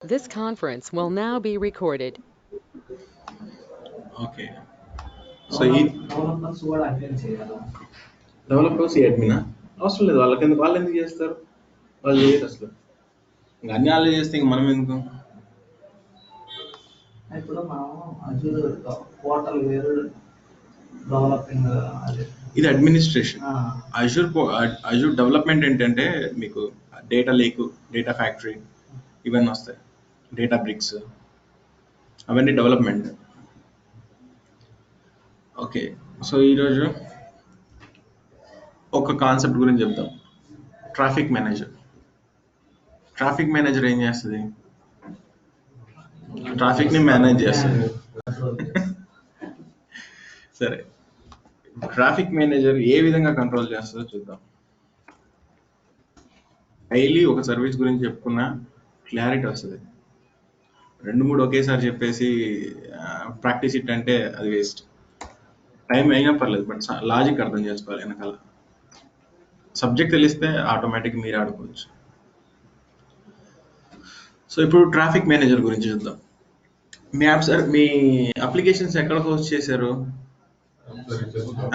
This conference will now be recorded. Okay. So ఈ developers కూడా attend చేయాలా? Developers ఈ అడ్మినా అవసరం లేదు. వాళ్ళు ఎందుకు చేస్తారు? వాళ్ళు చేయరు అసలు. ఇంకా అన్ని వాళ్ళు చేస్తే ఇంక మనం ఎందుకు? ఇప్పుడు మనం అజూర్ పోర్టల్ వేరు డెవలపింగ్ అదే ఇది అడ్మినిస్ట్రేషన్. ఆ, అజూర్ డెవలప్మెంట్ ఏంటంటే మీకు డేటా లేక్, డేటా ఫ్యాక్టరీ ఇవన్నీ వస్తాయి. డేటా బ్రిక్స్ అవన్నీ డెవలప్మెంట్. ఓకే. సో ఈరోజు ఒక కాన్సెప్ట్ గురించి చెప్తాం. Traffic manager. ట్రాఫిక్ మేనేజర్ ఏం చేస్తుంది? ట్రాఫిక్ ని మేనేజ్ చేస్తుంది. కంట్రోల్ సరే, ట్రాఫిక్ మేనేజర్ ఏ విధంగా కంట్రోల్ చేస్తుందో చూద్దాం. డైలీ ఒక సర్వీస్ గురించి చెప్పుకున్నా క్లారిటీ వస్తుంది. 2-3 ఒకేసారి చెప్పేసి ప్రాక్టీస్ ఇట్ అంటే అది వేస్ట్. టైం అయినా పర్లేదు, బట్ లాజిక్ అర్థం చేసుకోవాలి. వెనకాల సబ్జెక్ట్ తెలిస్తే ఆటోమేటిక్ మీరు ఆడుకోవచ్చు. సో ఇప్పుడు ట్రాఫిక్ మేనేజర్ గురించి చూద్దాం. మీ అప్లికేషన్స్ ఎక్కడ హోస్ట్ చేశారు?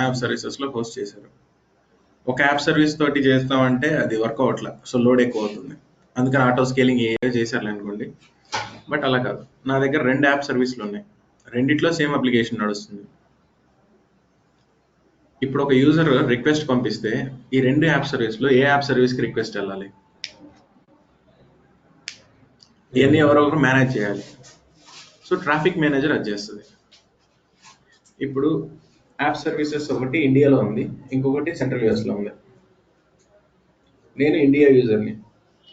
యాప్ సర్వీసెస్లో హోస్ట్ చేశారు. ఒక యాప్ సర్వీస్ తోటి చేస్తామంటే అది వర్క్ అవట్లా. సో లోడ్ ఎక్కువ అవుతుంది. అందుకని ఆటో స్కేలింగ్ ఏ చేశారు అనుకోండి. బట్ అలా కాదు. నా దగ్గర 2 యాప్ సర్వీస్లు ఉన్నాయి. రెండిట్లో సేమ్ అప్లికేషన్ నడుస్తుంది. ఇప్పుడు ఒక యూజర్ రిక్వెస్ట్ పంపిస్తే ఈ 2 యాప్ సర్వీస్లో ఏ యాప్ సర్వీస్కి రిక్వెస్ట్ వెళ్ళాలి? ఇవన్నీ ఎవరో ఒకరు మేనేజ్ చేయాలి. సో ట్రాఫిక్ మేనేజర్ అది చేస్తుంది. ఇప్పుడు యాప్ సర్వీసెస్ ఒకటి ఇండియాలో ఉంది, ఇంకొకటి సెంట్రల్ యూఎస్లో ఉంది. నేను ఇండియా యూజర్ని.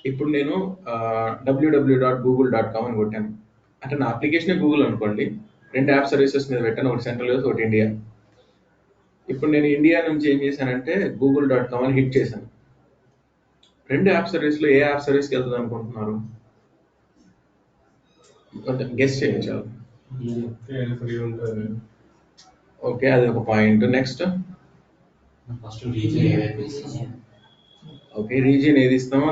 ఇప్పుడు నేను www.google.com అని కొట్టాను. అంటే నా అప్లికేషన్ గూగుల్ అనుకోండి. 2 యాప్ సర్వీసెస్ మీద పెట్టాను, ఒకటి సెంట్రల్ యూఎస్, ఒకటి ఇండియా. ఇప్పుడు నేను ఇండియా నుంచి ఏం చేశానంటే google.com అని హిట్ చేశాను. 2 యాప్ సర్వీస్లో ఏ యాప్ సర్వీస్కి వెళ్తుంది అనుకుంటున్నారు? కొంచెం గెస్ చేయించాలి. ఓకే, అది ఒక పాయింట్. నెక్స్ట్, ఓకే, రీజియన్ ఏది ఇస్తామో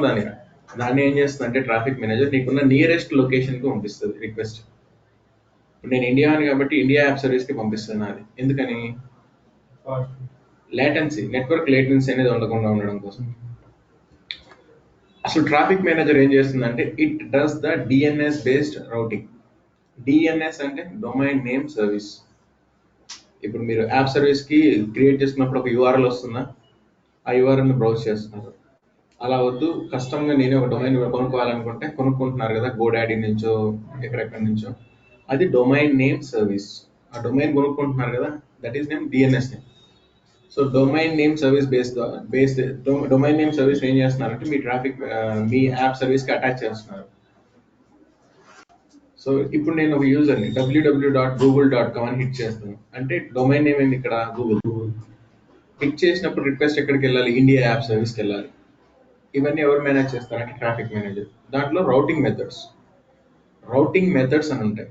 దాన్ని ఏం చేస్తుంది అంటే ట్రాఫిక్ మేనేజర్ నీకున్న నియరెస్ట్ లొకేషన్కి పంపిస్తుంది రిక్వెస్ట్. ఇప్పుడు నేను ఇండియా అని కాబట్టి ఇండియా యాప్ సర్వీస్కి పంపిస్తాను. అది ఎందుకని? లేటెన్సీ, నెట్వర్క్ లేటెన్సీ అనేది ఉండకుండా ఉండడం కోసం. అసలు ట్రాఫిక్ మేనేజర్ ఏం చేస్తుందంటే it does the DNS based routing. DNS అంటే డొమైన్ నేమ్ సర్వీస్. ఇప్పుడు మీరు యాప్ సర్వీస్కి క్రియేట్ చేసుకున్నప్పుడు ఒక యూఆర్ఎల్ వస్తుందా? ఆ యూఆర్ఎల్ని బ్రౌజ్ చేస్తున్నారు. అలా వద్దు, కష్టంగా నేనే ఒక డొమైన్ కొనుక్కోవాలనుకుంటే కొనుక్కుంటున్నారు కదా, గోడాడీ నుంచో ఎక్కడెక్కడి నుంచో. అది డొమైన్ నేమ్ సర్వీస్. ఆ డొమైన్ కొనుక్కుంటున్నారు కదా, that is name DNS name. So domain name service based domain name service ఏం చేస్తున్నారంటే మీ యాప్ సర్వీస్కి అటాచ్ చేస్తున్నారు. సో ఇప్పుడు నేను ఒక యూజర్ని www.google.com అని హిట్ చేస్తాను. అంటే డొమైన్ నేమ్ ఏంది ఇక్కడ? గూగుల్. హిట్ చేసినప్పుడు రిక్వెస్ట్ ఎక్కడికి వెళ్ళాలి? ఇండియా యాప్ సర్వీస్కి వెళ్ళాలి. ఇవన్నీ ఎవరు మేనేజ్ చేస్తారంటే ట్రాఫిక్ మేనేజర్. దాంట్లో రౌటింగ్ మెథడ్స్ అని ఉంటాయి.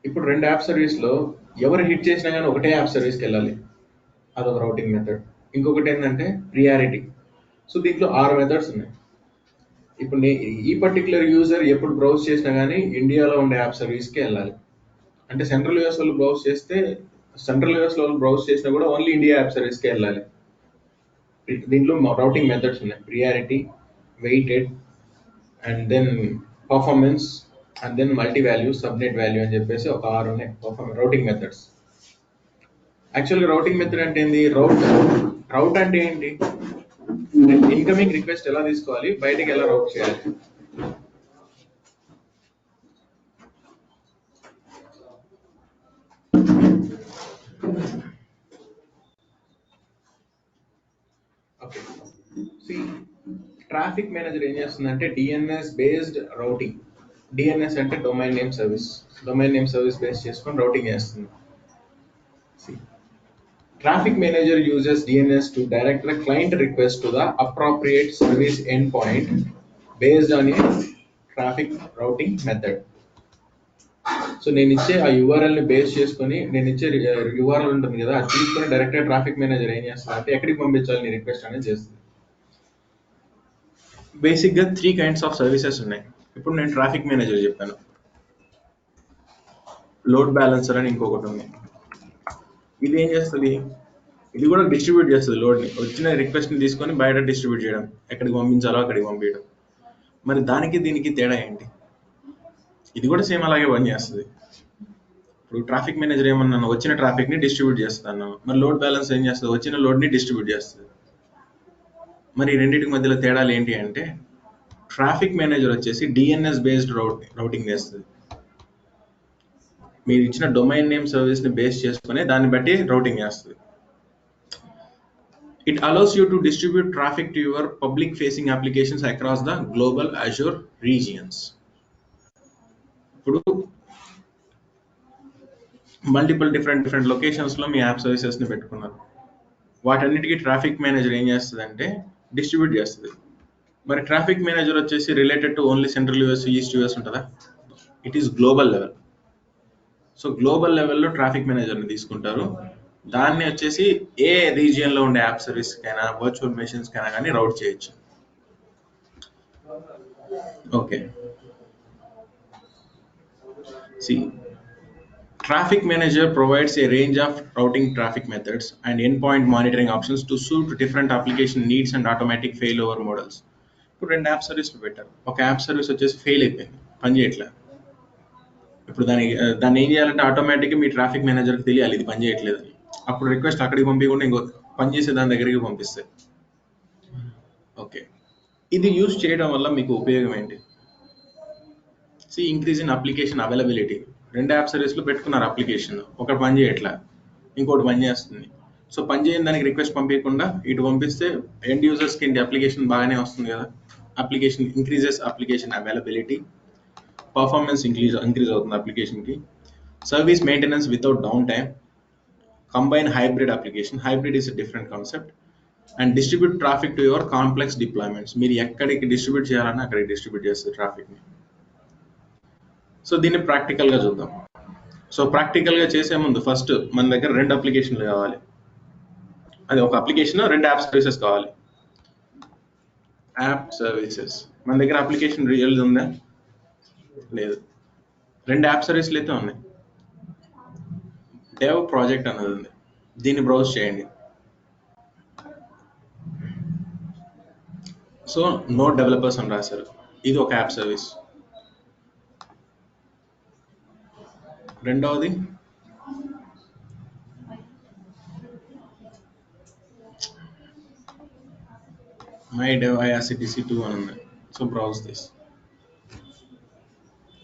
ఇప్పుడు 2 యాప్ సర్వీస్లో ఎవరు హిట్ చేసినా కానీ ఒకటే యాప్ సర్వీస్కి వెళ్ళాలి, అదొక రౌటింగ్ మెథడ్. ఇంకొకటి ఏంటంటే ప్రియారిటీ. సో దీంట్లో 6 మెథడ్స్ ఉన్నాయి. ఇప్పుడు ఈ పర్టికులర్ యూజర్ ఎప్పుడు బ్రౌజ్ చేసినా కానీ ఇండియాలో ఉండే యాప్ సర్వీస్కి వెళ్ళాలి. అంటే సెంట్రల్ యూఎస్ వాళ్ళు బ్రౌజ్ చేసినా కూడా ఓన్లీ ఇండియా యాప్ సర్వీస్కి వెళ్ళాలి. దీంట్లో రౌటింగ్ మెథడ్స్ ఉన్నాయి. Priority, weighted, and then performance, and then multi value, subnet value అని చెప్పేసి ఒక 6 ఉన్నాయి రౌటింగ్ మెథడ్స్. యాక్చువల్గా రౌటింగ్ మెథడ్ అంటే ఏంది? రౌట్ అంటే ఏంటి? ఇన్కమింగ్ రిక్వెస్ట్ ఎలా తీసుకోవాలి, బయటకి ఎలా రౌట్ చేయాలి. ఓకే, ట్రాఫిక్ మేనేజర్ ఏం చేస్తుందంటే డిఎన్ఎస్ బేస్డ్ రౌటింగ్. డిఎన్ఎస్ అంటే డొమైన్ నేమ్ సర్వీస్ బేస్ చేసుకొని రౌటింగ్ చేస్తుంది. Traffic manager uses DNS to direct the client request to the appropriate service endpoint based on a traffic routing method. So నేను ఇచ్చే ఆ యూఆర్ఎల్ని base చేసుకొని నేను ఇచ్చే URL ఉంటుంది కదా, అది తీసుకొని డైరెక్ట్గా ట్రాఫిక్ మేనేజర్ ఏం చేస్తుంది అంటే ఎక్కడికి పంపించాలి నీ రిక్వెస్ట్ అనేది చేస్తుంది. బేసిక్గా 3 కైండ్స్ ఆఫ్ సర్వీసెస్ ఉన్నాయి. ఇప్పుడు నేను ట్రాఫిక్ మేనేజర్ చెప్పాను, లోడ్ బ్యాలెన్సర్ అని ఇంకొకటి ఉంది. ఇది ఏం చేస్తుంది? ఇది కూడా డిస్ట్రిబ్యూట్ చేస్తుంది లోడ్ని. వచ్చిన రిక్వెస్ట్ని తీసుకొని బయట డిస్ట్రిబ్యూట్ చేయడం, ఎక్కడికి పంపించాలో అక్కడికి పంపించడం. మరి దానికి దీనికి తేడా ఏంటి? ఇది కూడా సేమ్ అలాగే పనిచేస్తుంది. ఇప్పుడు ట్రాఫిక్ మేనేజర్ ఏమన్నాను, వచ్చిన ట్రాఫిక్ని డిస్ట్రిబ్యూట్ చేస్తాను. మరి లోడ్ బ్యాలెన్స్ ఏం చేస్తుంది? వచ్చిన లోడ్ని డిస్ట్రిబ్యూట్ చేస్తుంది. మరి ఈ రెండింటికి మధ్యలో తేడాలు ఏంటి అంటే, ట్రాఫిక్ మేనేజర్ వచ్చేసి డిఎన్ఎస్ బేస్డ్ రౌటింగ్ చేస్తుంది. మీరు ఇచ్చిన డొమైన్ నేమ్ సర్వీస్ని బేస్ చేసుకుని దాన్ని బట్టి రౌటింగ్ చేస్తుంది. It allows you to distribute traffic to your public facing applications across the global Azure regions. ఇప్పుడు మల్టిపుల్ డిఫరెంట్ లొకేషన్స్లో మీ యాప్ సర్వీసెస్ని పెట్టుకున్నారు. వాటన్నిటికీ ట్రాఫిక్ మేనేజర్ ఏం చేస్తుంది అంటే డిస్ట్రిబ్యూట్ చేస్తుంది. మరి ట్రాఫిక్ మేనేజర్ వచ్చేసి related to only central US, east US ఉంటుందా? It is global level. So global లెవెల్లో ట్రాఫిక్ మేనేజర్ని తీసుకుంటారు. దాన్ని వచ్చేసి ఏ రీజియన్లో ఉండే యాప్ సర్వీస్కైనా, వర్చువల్ మెషిన్స్కైనా కానీ రౌట్ చేయొచ్చు. Okay, see Traffic Manager provides a range of routing traffic methods and endpoint monitoring options to suit different application needs and automatic failover models. ఇప్పుడు 2 app సర్వీస్లు పెట్టారు. ఒక యాప్ సర్వీస్ వచ్చేసి ఫెయిల్ అయిపోయింది, పని చేయట్లేదు. ఇప్పుడు దాన్ని ఏం చేయాలంటే ఆటోమేటిక్గా మీ ట్రాఫిక్ మేనేజర్కి తెలియాలి ఇది పని చేయట్లేదు. అప్పుడు రిక్వెస్ట్ అక్కడికి పంపించకుండా ఇంకో పనిచేసే దాని దగ్గరికి పంపిస్తాయి. ఓకే, ఇది యూజ్ చేయడం వల్ల మీకు ఉపయోగం ఏంటి? See increase in application availability. 2 app సర్వీస్లు పెట్టుకున్నారు అప్లికేషన్, ఒకటి పని చేయట్లా, ఇంకోటి పని చేస్తుంది. సో పని చేయని దానికి రిక్వెస్ట్ పంపించకుండా ఇటు పంపిస్తే ఎండ్ యూజర్స్కి ఏంటి అప్లికేషన్ బాగానే వస్తుంది కదా. Application application availability, performance increase అవుతుంది అప్లికేషన్కి. Service maintenance without downtime, combine hybrid application. Hybrid is a different concept. And distribute traffic to your complex deployments. మీరు ఎక్కడికి డిస్ట్రిబ్యూట్ చేయాలన్నా అక్కడికి డిస్ట్రిబ్యూట్ చేస్తుంది ట్రాఫిక్ని. సో దీన్ని ప్రాక్టికల్గా చూద్దాం. సో ప్రాక్టికల్గా చేసే ముందు ఫస్ట్ మన దగ్గర 2 అప్లికేషన్లు కావాలి. అది ఒక అప్లికేషన్, 2 యాప్ సర్వీసెస్ కావాలి. యాప్ సర్వీసెస్ మన దగ్గర అప్లికేషన్ రియల్ ఉందా? లేదు. 2 యాప్ సర్వీస్లు అయితే ఉన్నాయి. డెవ్ ప్రాజెక్ట్ అన్నది ఉంది, దీన్ని బ్రౌజ్ చేయండి. సో నోట్ డెవలపర్స్ అని రాశారు, ఇది ఒక యాప్ సర్వీస్. రెండవది మై డెవ్ IRCTC2 అని ఉంది. So browse this.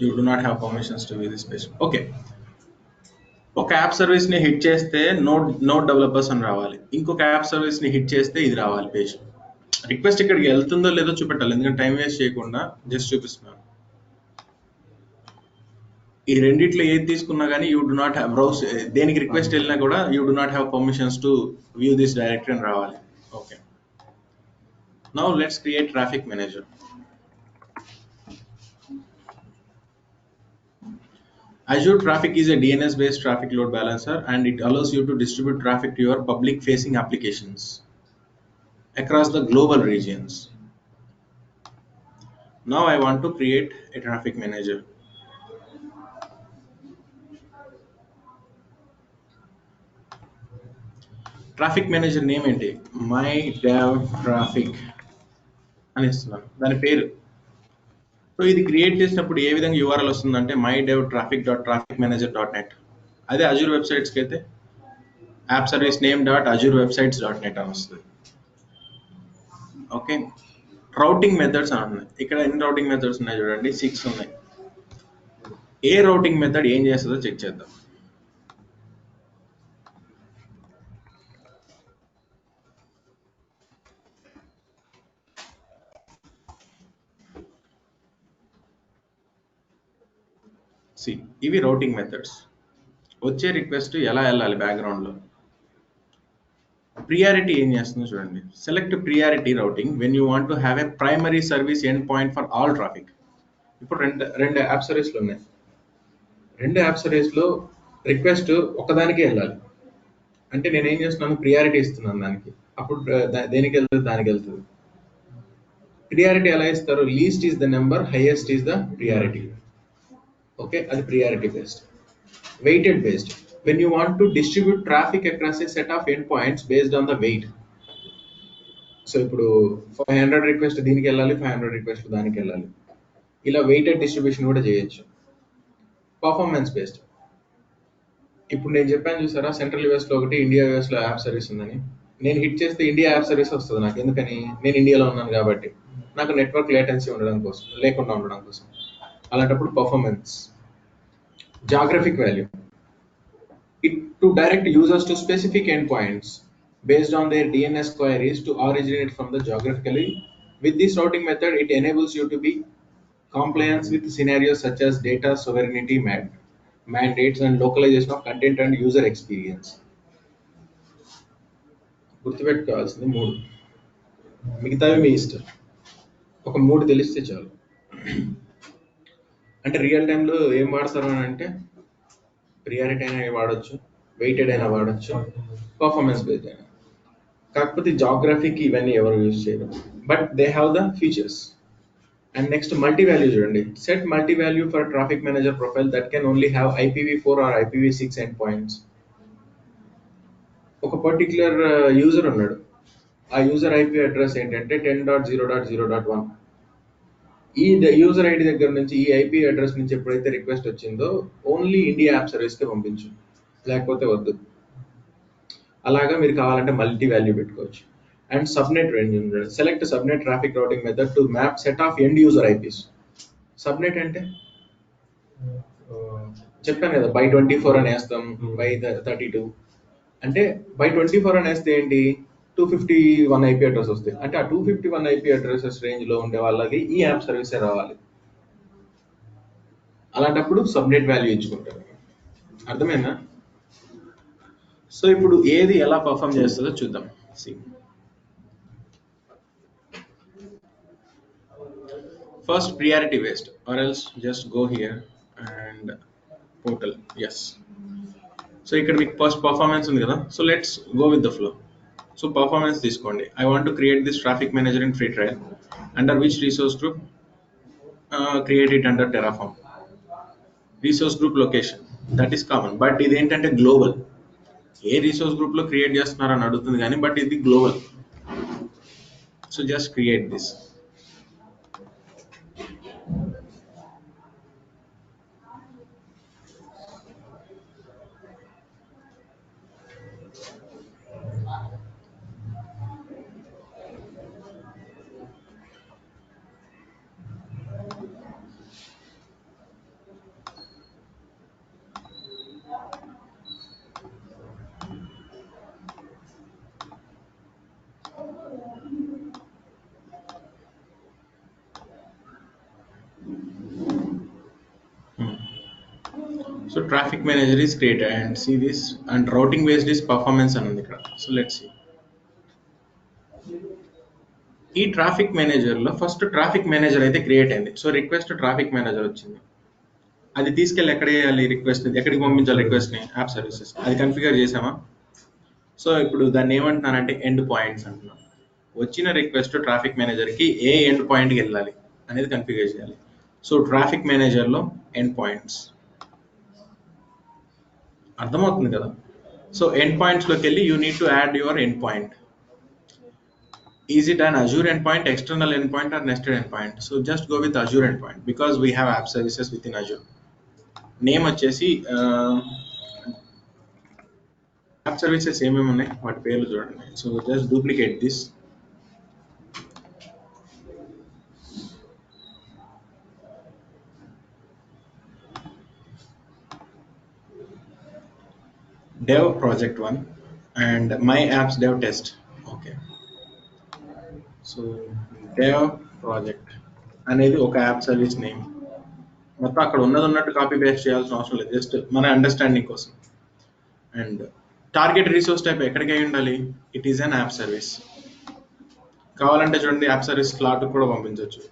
You do not have permissions to view this page. Okay, ఒక యాప్ సర్వీస్ని హిట్ చేస్తే నోట్ డెవలపర్స్ అని రావాలి. ఇంకొక యాప్ సర్వీస్ని హిట్ చేస్తే ఇది రావాలి పేజ్. రిక్వెస్ట్ ఇక్కడికి వెళ్తుందో లేదో చూపెట్టాలి, ఎందుకంటే టైం వేస్ట్ చేయకుండా జస్ట్ చూపిస్తున్నాను. ఈ రెండిట్లో ఏది తీసుకున్నా కానీ you do not have browse, దేనికి రిక్వెస్ట్ వెళ్ళినా కూడా you do not have permissions to view this directory అని రావాలి. Okay, now let's create traffic manager. Azure Traffic is a DNS-based traffic load balancer, and it allows you to distribute traffic to your public-facing applications across the global regions. Now I want to create a traffic manager. Traffic manager name ఏంటి? My Dev Traffic అని ఇస్తున్నాను, దాని పేరు. So ఇది create చేసినప్పుడు ఏ విధంగా URL వస్తుందంటే mydevtraffic.trafficmanager.net. అదే అజూర్ వెబ్సైట్స్కి అయితే యాప్ సర్వీస్ నేమ్ .azurewebsites.net అని వస్తుంది. ఓకే, రౌటింగ్ మెథడ్స్ అని ఉన్నాయి. ఇక్కడ ఎన్ని రౌటింగ్ మెథడ్స్ ఉన్నాయి చూడండి, 6 ఉన్నాయి. ఏ రౌటింగ్ మెథడ్ ఏం చేస్తుందో చెక్ చేద్దాం. ఇవి రౌటింగ్ మెథడ్స్. వచ్చే రిక్వెస్ట్ ఎలా వెళ్ళాలి బ్యాక్గ్రౌండ్లో. ప్రియారిటీ ఏం చేస్తుందో చూడండి. Select priority routing when you want to have a primary service end point for all traffic. ఇప్పుడు రెండు యాప్ సర్వీస్లు ఉన్నాయి. 2 యాప్ సర్వీస్లో రిక్వెస్ట్ ఒకదానికే వెళ్ళాలి అంటే నేనేం చేస్తున్నాను, ప్రియారిటీ ఇస్తున్నాను దానికి. అప్పుడు దేనికి వెళ్తుంది, దానికి వెళ్తుంది. ప్రియారిటీ ఎలా ఇస్తారు? Least is the number, highest is the priority. Okay, అది priority based. Weighted based, when you want to distribute traffic across a set of endpoints based on the weight. So ఇప్పుడు 500 రిక్వెస్ట్ దీనికి వెళ్ళాలి, 500 request దానికి వెళ్ళాలి, ఇలా weighted distribution కూడా చేయొచ్చు. Performance based, ఇప్పుడు నేను చెప్పాను చూసారా, సెంట్రల్ యూఎస్ లో ఒకటి, ఇండియా యూఎస్ లో యాప్ సర్వీస్ ఉందని. నేను హిట్ చేస్తే ఇండియా యాప్ సర్వీస్ వస్తుంది నాకు, ఎందుకని? నేను ఇండియాలో ఉన్నాను కాబట్టి, నాకు నెట్వర్క్ లేటెన్సీ ఉండడం కోసం, లేకుండా ఉండడం కోసం. అలాంటప్పుడు performance. Geographic value, it to direct users to specific endpoints based on their DNS queries to originate from the geographically. With this routing method, it enables you to be compliance with scenarios such as data sovereignty mandates and localization of content and user experience. గుర్తుపెట్టుకోవాల్సింది 3, మిగతావి మీ ఇష్టం. ఒక 3 తెలిస్తే చాలు. అంటే real టైంలో ఏం వాడతారు అని అంటే, ప్రియారిటీ అయినా వాడచ్చు, వెయిటెడ్ అయినా వాడచ్చు, పర్ఫార్మెన్స్ బేస్డ్ అయినా. కాకపోతే జాగ్రఫీకి ఇవన్నీ ఎవరు యూజ్ చేయరు, but they have the features. And next multi value చూడండి. Set multi value for traffic manager profile that can only have IPv4 or IPv6 end points. ఒక పర్టిక్యులర్ యూజర్ ఉన్నాడు, ఆ యూజర్ ఐపీ అడ్రస్ ఏంటంటే 10.0.0.1. ఈ user ID దగ్గర నుంచి, ఈ IP address నుంచి ఎప్పుడైతే రిక్వెస్ట్ వచ్చిందో ఓన్లీ ఇండియా యాప్ సర్వీస్కి పంపించు, లేకపోతే వద్దు. అలాగా మీరు కావాలంటే మల్టీ వాల్యూ పెట్టుకోవచ్చు. అండ్ సబ్నెట్ రేంజ్ ఉంది. Select subnet traffic routing method to map set of end user eyepiece. Subnet అంటే చెప్పాను కదా, by 24 అని వేస్తాం, by 32 అంటే by 24 అని వేస్తే ఏంటి, 251 ఐపీ అడ్రస్ వస్తాయి. అంటే ఆ 251 ఐపీ అడ్రసెస్ రేంజ్ లో ఉండే వాళ్ళకి ఈ యాప్ సర్వీసే రావాలి. అలాంటప్పుడు సబ్నెట్ వాల్యూ ఇచ్చుకుంటారు. అర్థమైందా? సో ఇప్పుడు ఏది ఎలా పర్ఫామ్ చేస్తుందో చూద్దాం. First priority based, or else just go here and portal. Yes, so ఇక్కడ మీకు ఫస్ట్ పర్ఫార్మెన్స్ ఉంది కదా, so let's go with the flow. So performance తీసుకోండి. I want to create this traffic manager in free trial under which resource group? Create it under Terraform. Resource group location that is common, but ఇది ఏంటంటే global. ఏ resource group లో క్రియేట్ చేస్తున్నారని అడుగుతుంది కానీ, but ఇది global. So just create this. So traffic manager is created and see this, and routing based is performance అని ఉంది ఇక్కడ. So let's see. ఈ ట్రాఫిక్ మేనేజర్ లో ఫస్ట్ ట్రాఫిక్ మేనేజర్ అయితే క్రియేట్ అయింది. సో రిక్వెస్ట్ ట్రాఫిక్ మేనేజర్ వచ్చింది, అది తీసుకెళ్ళి ఎక్కడ వేయాలి రిక్వెస్ట్, ఎక్కడికి పంపించాలి రిక్వెస్ట్ ని? App services. అది కన్ఫిగర్ చేసామా? సో ఇప్పుడు దాన్ని ఏమంటున్నానంటే ఎండ్ పాయింట్స్ అంటున్నాను. వచ్చిన రిక్వెస్ట్ ట్రాఫిక్ మేనేజర్ కి ఏ ఎండ్ పాయింట్ కి వెళ్ళాలి అనేది కన్ఫిగర్ చేయాలి. సో ట్రాఫిక్ మేనేజర్ లో ఎండ్ పాయింట్స్, అర్థమవుతుంది కదా? సో ఎండ్ పాయింట్స్ లోకి వెళ్ళి you need to add your end point. Is it an Azure endpoint, external endpoint, or nested endpoint? So just go with Azure endpoint because we have app services within Azure. Name వచ్చేసి app services ఏమేమి ఉన్నాయి వాటి పేర్లు చూడండి. So just duplicate this. Dev project 1 and my apps dev test. Okay. So dev project అనేది ఒక app service name. మొత్తం అక్కడ ఉన్నట్టు కాపీ పేస్ట్ చేయాల్సిన అవసరం లేదు, జస్ట్ మన అండర్స్టాండింగ్ కోసం. అండ్ టార్గెట్ రిసోర్స్ టైప్ ఎక్కడికి అయి ఉండాలి? It is an app service. కావాలంటే చూడండి, యాప్ సర్వీస్ స్లాట్ కూడా పంపించవచ్చు.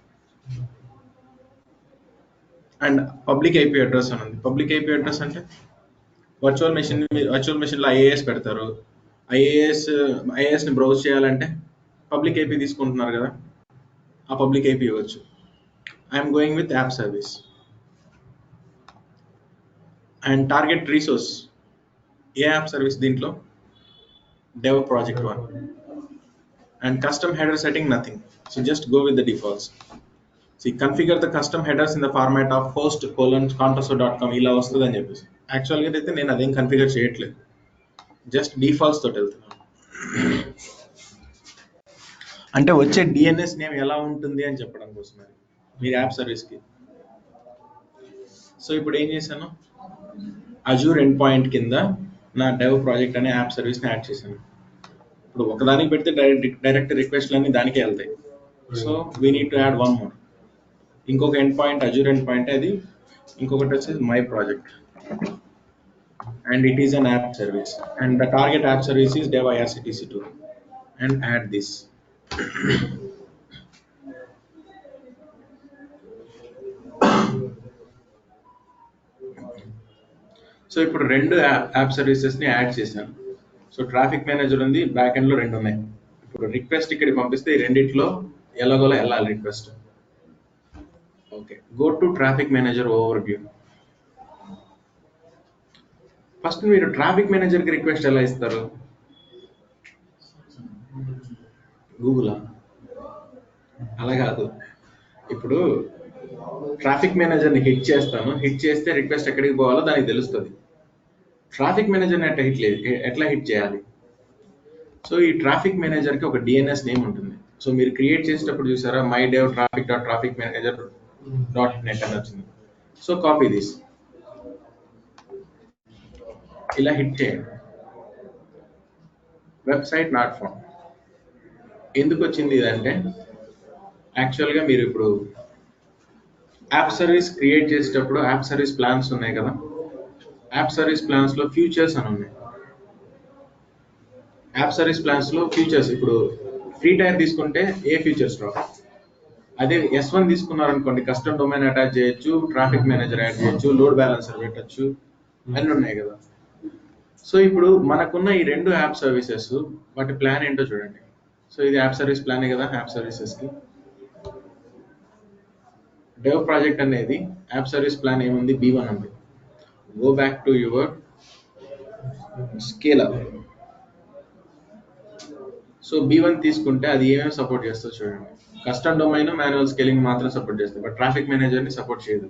అండ్ పబ్లిక్ ఐపీ అడ్రస్ అని ఉంది. పబ్లిక్ ఐపీ అడ్రస్ అంటే వర్చువల్ మెషిన్లో ఐఏఎస్ పెడతారు. ఐఏఎస్ని బ్రౌజ్ చేయాలంటే పబ్లిక్ ఐపీ తీసుకుంటున్నారు కదా, ఆ పబ్లిక్ ఐపీ ఇవ్వచ్చు. I'm going with app service and target resource. A app service దీంట్లో? dev project 1 and custom header setting nothing, so just go with the defaults. See, configure the custom headers in the format of host:contoso.com ఇలా వస్తుంది అని చెప్పేసి. యాక్చువల్గా అయితే నేను అదేం configure చేయట్లేదు, జస్ట్ డిఫాల్ట్స్ తోటి వెళ్తున్నాను. అంటే వచ్చే డిఎన్ఎస్ నేమ్ ఎలా ఉంటుంది అని చెప్పడం కోసం అది మీరు యాప్ సర్వీస్కి. సో ఇప్పుడు ఏం చేశాను, అజూర్ ఎండ్ పాయింట్ కింద నా డెవ్ ప్రాజెక్ట్ అనే యాప్ సర్వీస్ని యాడ్ చేశాను. ఇప్పుడు ఒకదానికి పెడితే డైరెక్ట్ రిక్వెస్ట్లు అన్ని దానికే వెళ్తాయి. So we need to add one more. ఇంకొక end point Azure end point, అది ఇంకొకటి వచ్చేసి my project and it is an app service and the target app service is dev irctc2 and add this. So ఇప్పుడు రెండు app సర్వీసెస్ని add చేశాను. So traffic manager ఉంది, back ఎండ్లో రెండు ఉన్నాయి. ఇప్పుడు రిక్వెస్ట్ ఇక్కడికి పంపిస్తే ఈ రెండిట్లో ఎలాగోలా వెళ్ళాలి request. Okay, go to traffic manager over view. First మీరు ట్రాఫిక్ మేనేజర్కి రిక్వెస్ట్ ఎలా ఇస్తారు? గూగులా? అలా కాదు. ఇప్పుడు ట్రాఫిక్ మేనేజర్ని హిట్ చేస్తాను, హిట్ చేస్తే రిక్వెస్ట్ ఎక్కడికి పోవాలో దానికి తెలుస్తుంది. ట్రాఫిక్ మేనేజర్ని ఎట్లా హిట్ చేయాలి? సో ఈ ట్రాఫిక్ మేనేజర్కి ఒక డిఎన్ఎస్ నేమ్ ఉంటుంది. సో మీరు క్రియేట్ చేసేటప్పుడు చూసారా, my dev traffic manager .net అని వచ్చింది. సో కాపీ దిస్, ఇలా హిట్ చేయండి. Website not found. ఎందుకు వచ్చింది ఇదంటే, యాక్చువల్గా మీరు ఇప్పుడు యాప్ సర్వీస్ క్రియేట్ చేసేటప్పుడు యాప్ సర్వీస్ ప్లాన్స్ ఉన్నాయి కదా, యాప్ సర్వీస్ ప్లాన్స్లో ఫ్యూచర్స్ అని ఉన్నాయి. యాప్ సర్వీస్ ప్లాన్స్లో ఫ్యూచర్స్, ఇప్పుడు ఫ్రీ టైర్ తీసుకుంటే ఏ ఫ్యూచర్స్ రావు. అదే S1 తీసుకున్నారనుకోండి, కస్టమ్ డొమైన్ అటాచ్ చేయొచ్చు, ట్రాఫిక్ మేనేజర్ యాడ్ చేయొచ్చు, లోడ్ బ్యాలెన్సర్ పెట్టచ్చు, అన్నీ ఉన్నాయి కదా. సో ఇప్పుడు మనకున్న ఈ రెండు యాప్ సర్వీసెస్ వాటి ప్లాన్ ఏంటో చూడండి. సో ఇది యాప్ సర్వీస్ ప్లానే కదా. యాప్ సర్వీసెస్కి డెవ్ ప్రాజెక్ట్ అనేది యాప్ సర్వీస్ ప్లాన్ ఏముంది, B1 ఉంది. Go back to your scale up. So B1 తీసుకుంటే అది ఏమేమి సపోర్ట్ చేస్తుందో చూడండి. కస్టమ్ డొమైన్, మాన్యువల్ స్కేలింగ్ మాత్రం సపోర్ట్ చేస్తుంది, బట్ ట్రాఫిక్ మేనేజర్ని సపోర్ట్ చేయదు.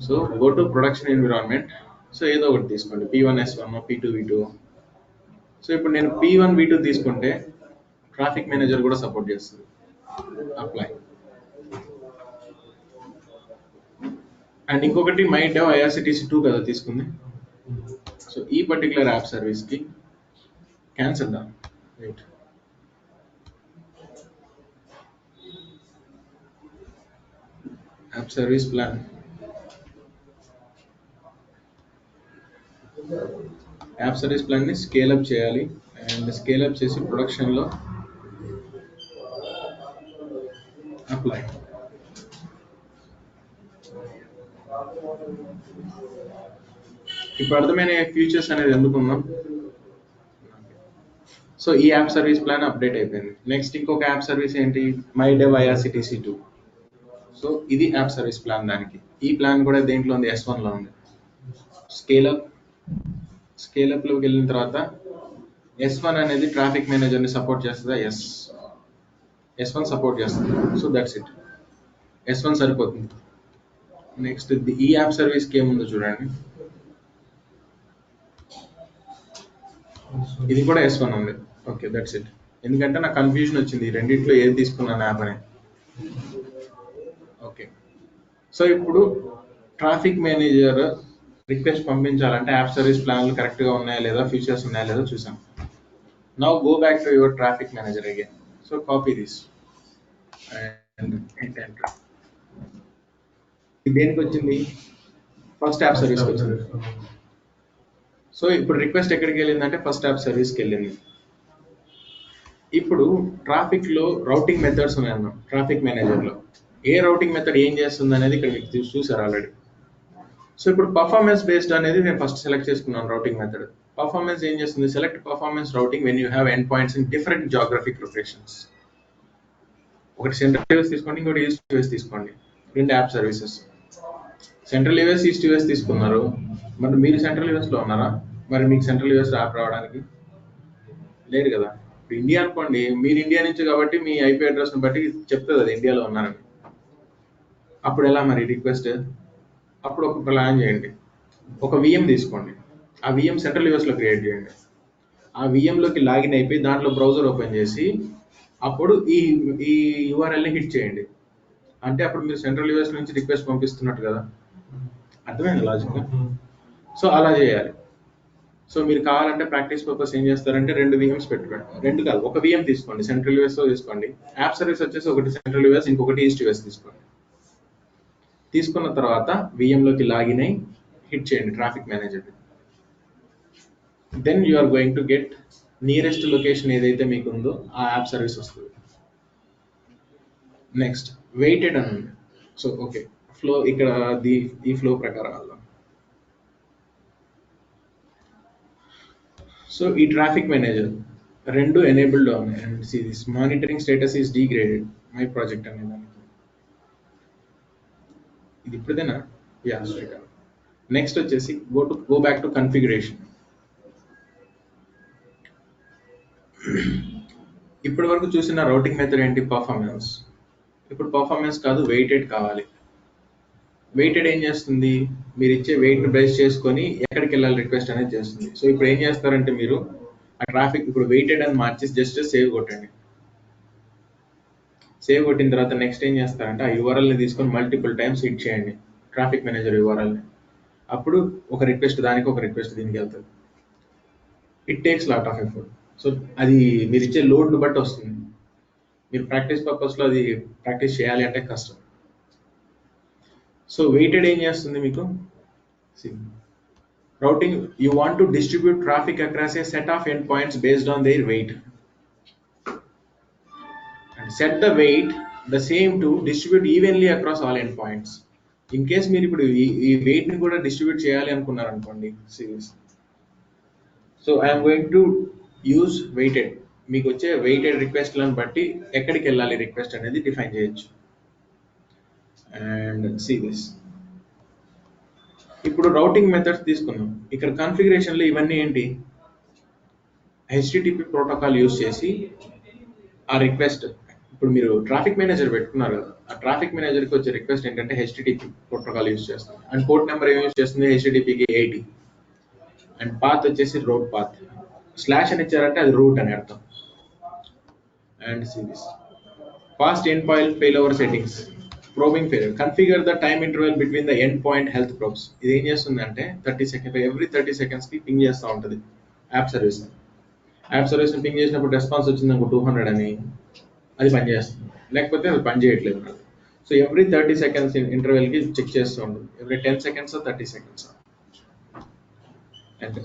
So go to production environment. So ఏదో ఒకటి తీసుకోండి, P1 S1 P2 V2. So ఇప్పుడు నేను P1 V2 తీసుకుంటే ట్రాఫిక్ మేనేజర్ కూడా సపోర్ట్ చేస్తుంది. అప్లై. అండ్ ఇంకొకటి మై డెవ్ irctc2 కదా తీసుకుంది. సో ఈ పర్టికులర్ యాప్ సర్వీస్కి cancel the right. App service plan, app service ప్లాన్ని స్కేల్ అప్ చేయాలి. అండ్ స్కేల్ అప్ చేసి ప్రొడక్షన్లో అప్లై. ఇప్పుడు అర్థమైన ఫీచర్స్ అనేది ఎందుకున్నాం. సో ఈ యాప్ సర్వీస్ ప్లాన్ అప్డేట్ అయిపోయింది. నెక్స్ట్ ఇంకొక యాప్ సర్వీస్ ఏంటి, మై డెవ్ irctc2. సో ఇది యాప్ సర్వీస్ ప్లాన్. దానికి ఈ ప్లాన్ కూడా దేంట్లో ఉంది, S1లో ఉంది. స్కేలప్లోకి వెళ్ళిన తర్వాత S1 అనేది ట్రాఫిక్ మేనేజర్ని సపోర్ట్ చేస్తుందా? S1 సపోర్ట్ చేస్తుంది. సో దట్స్ ఇట్, S1 సరిపోతుంది. నెక్స్ట్ ఈ యాప్ సర్వీస్కి ఏముందో చూడండి, ఇది కూడా S1 ఉంది. Okay, that's it. ఎందుకంటే నాకు కన్ఫ్యూజన్ వచ్చింది రెండింటిలో ఏది తీసుకున్నాను యాప్ అని. ఓకే, సో ఇప్పుడు ట్రాఫిక్ మేనేజర్ రిక్వెస్ట్ పంపించాలంటే యాప్ సర్వీస్ ప్లాన్లు కరెక్ట్గా ఉన్నాయా లేదా, ఫీచర్స్ ఉన్నాయా లేదా చూసాం. Now go back to your traffic manager again. So copy this and enter. దేనికి వచ్చింది, ఫస్ట్ యాప్ సర్వీస్కి వచ్చింది. సో ఇప్పుడు రిక్వెస్ట్ ఎక్కడికి వెళ్ళిందంటే ఫస్ట్ యాప్ సర్వీస్కి వెళ్ళింది. ఇప్పుడు ట్రాఫిక్లో రౌటింగ్ మెథడ్స్ ఉన్నాయన్నాం. ట్రాఫిక్ మేనేజర్లో ఏ రౌటింగ్ మెథడ్ ఏం చేస్తుంది అనేది ఇక్కడ మీకు చూసారు ఆల్రెడీ. సో ఇప్పుడు పర్ఫార్మెన్స్ బేస్డ్ అనేది నేను ఫస్ట్ సెలెక్ట్ చేసుకున్నాను రౌటింగ్ మెథడ్. పర్ఫార్మెన్స్ ఏం చేస్తుంది, select performance routing when you have end points in different Geographic locations. ఒకటి సెంట్రల్ యూఎస్ తీసుకోండి, ఇంకోటి ఈస్ట్ యూఎస్ తీసుకోండి. రెండు app services. Central US east US తీసుకున్నారు, మరి మీరు సెంట్రల్ యూఎస్ లో ఉన్నారా? మరి మీకు సెంట్రల్ యూఎస్ యాప్ రావడానికి లేదు కదా. ఇప్పుడు ఇండియా అనుకోండి, మీరు ఇండియా నుంచి కాబట్టి మీ ఐపీ అడ్రస్ ని బట్టి చెప్తుంది అది ఇండియాలో ఉన్నారని. అప్పుడు ఎలా మరి రిక్వెస్ట్? అప్పుడు ఒక ప్లాన్ చేయండి, ఒక విఎం తీసుకోండి, ఆ విఎం సెంట్రల్ యూఎస్ లో క్రియేట్ చేయండి. ఆ VM లోకి లాగిన్ అయిపోయి దాంట్లో బ్రౌజర్ ఓపెన్ చేసి అప్పుడు ఈ URL ని హిట్ చేయండి. అంటే అప్పుడు మీరు సెంట్రల్ యూఎస్ నుంచి రిక్వెస్ట్ పంపిస్తున్నట్టు కదా. అర్థమైంది లాజిక్? సో అలా చేయాలి. సో మీరు కావాలంటే ప్రాక్టీస్ పర్పస్ ఏం చేస్తారంటే 2 VMs పెట్టుకోండి. 2 కాదు, ఒక VM తీసుకోండి, సెంట్రల్ యూఎస్ లో తీసుకోండి. యాప్ సర్వీస్ వచ్చేసి ఒకటి సెంట్రల్ యూఎస్, ఇంకొకటి ఈస్ట్ యూఎస్ తీసుకోండి. తీసుకున్న తర్వాత VM లోకి లాగిన్ అయి హిట్ చేయండి traffic manager. Then you are going to get nearest location ఏదైతే మీకు ఉందో ఆ యాప్ సర్వీస్ వస్తుంది. నెక్స్ట్ వెయిటెడ్ అని ఉంది. సో ఓకే, ఫ్లో ఇక్కడ ఈ ఫ్లో ప్రకారం వెళ్దాం. సో ఈ ట్రాఫిక్ మేనేజర్ రెండు ఎనేబుల్డ్ ఉన్నాయి. And see this monitoring status is degraded my project అనే దానికి. ఇది ఇప్పుడుదేనా? Yeah straight. నెక్స్ట్ వచ్చేసి గో బ్యాక్ టు కన్ఫిగరేషన్. ఇప్పటి వరకు చూసిన రౌటింగ్ మెథడ్ ఏంటి? పర్ఫార్మెన్స్. ఇప్పుడు పర్ఫార్మెన్స్ కాదు, వెయిటెడ్ కావాలి. వెయిటెడ్ ఏం చేస్తుంది? మీరు ఇచ్చే వెయిట్ ని బేస్ చేసుకొని ఎక్కడికి వెళ్ళాలి రిక్వెస్ట్ అనేది చేస్తుంది. సో ఇప్పుడు ఏం చేస్తారంటే మీరు ఆ ట్రాఫిక్ ఇప్పుడు వెయిటెడ్ అని మార్చేసి జస్ట్ సేవ్ కొట్టండి. సేవ్ కొట్టిన తర్వాత నెక్స్ట్ ఏం చేస్తారంటే ఆ యూఆర్ఎల్ ని తీసుకొని మల్టిపుల్ టైమ్స్ హిట్ చేయండి ట్రాఫిక్ మేనేజర్ యూఆర్ఎల్ ని. అప్పుడు ఒక రిక్వెస్ట్ దానికి, ఒక రిక్వెస్ట్ దీనికి వెళ్తుంది. It takes lot of effort. So అది మీరు ఇచ్చే లోడ్ ను బట్టి వస్తుంది. మీరు ప్రాక్టీస్ పర్పస్ లో అది ప్రాక్టీస్ చేయాలి అంటే కష్టం. సో వెయిటెడ్ ఏం చేస్తుంది మీకు? routing, you want to distribute traffic across a set of endpoints based on their weight and set the weight the same to distribute evenly across all endpoints. In case మీరు ఇప్పుడు ఈ weight ని కూడా distribute చేయాలి అనుకున్నారు అనుకోండి series. So I'm going to use weighted. మీకు వచ్చే వెయిటెడ్ రిక్వెస్ట్లను బట్టి ఎక్కడికి వెళ్ళాలి రిక్వెస్ట్ అనేది డిఫైన్ చేయొచ్చు. And see this. ఇప్పుడు రౌటింగ్ మెథడ్స్ తీసుకుందాం. ఇక్కడ కాన్ఫిగరేషన్ లో ఇవన్నీ ఏంటి? HTTP ప్రోటోకాల్ యూజ్ చేసి ఆ రిక్వెస్ట్, ఇప్పుడు మీరు ట్రాఫిక్ మేనేజర్ పెట్టుకున్నారు కదా, ఆ ట్రాఫిక్ మేనేజర్ కి వచ్చే రిక్వెస్ట్ ఏంటంటే HTTP ప్రోటోకాల్ యూజ్ చేస్తుంది. అండ్ పోర్ట్ నెంబర్ ఏం యూజ్ చేస్తుంది? HTTPకి 80. అండ్ పాత్ వచ్చేసి రోడ్ పాత్. స్లాష్ అని ఇచ్చారంటే అది రూట్ అని అర్థం. And see this. Fast end point failover settings. probing failure. Configure the time interval between the endpoint health probes. ఇది ఏం చేస్తుందంటే 30 seconds, every 30 seconds కి పింగ్ చేస్తూ ఉంటుంది యాప్ సర్వీస్. యాప్ సర్వీస్ ని పింగ్ చేసినప్పుడు రెస్పాన్స్ వచ్చింది అనుకో 200 అని, అది పనిచేస్తుంది. లేకపోతే అది పని చేయట్లేదు. సో ఎవ్రీ 30 seconds ఇంటర్వెల్ కి చెక్ చేస్తూ ఉంటుంది. Every 10 seconds 30 seconds. అంటే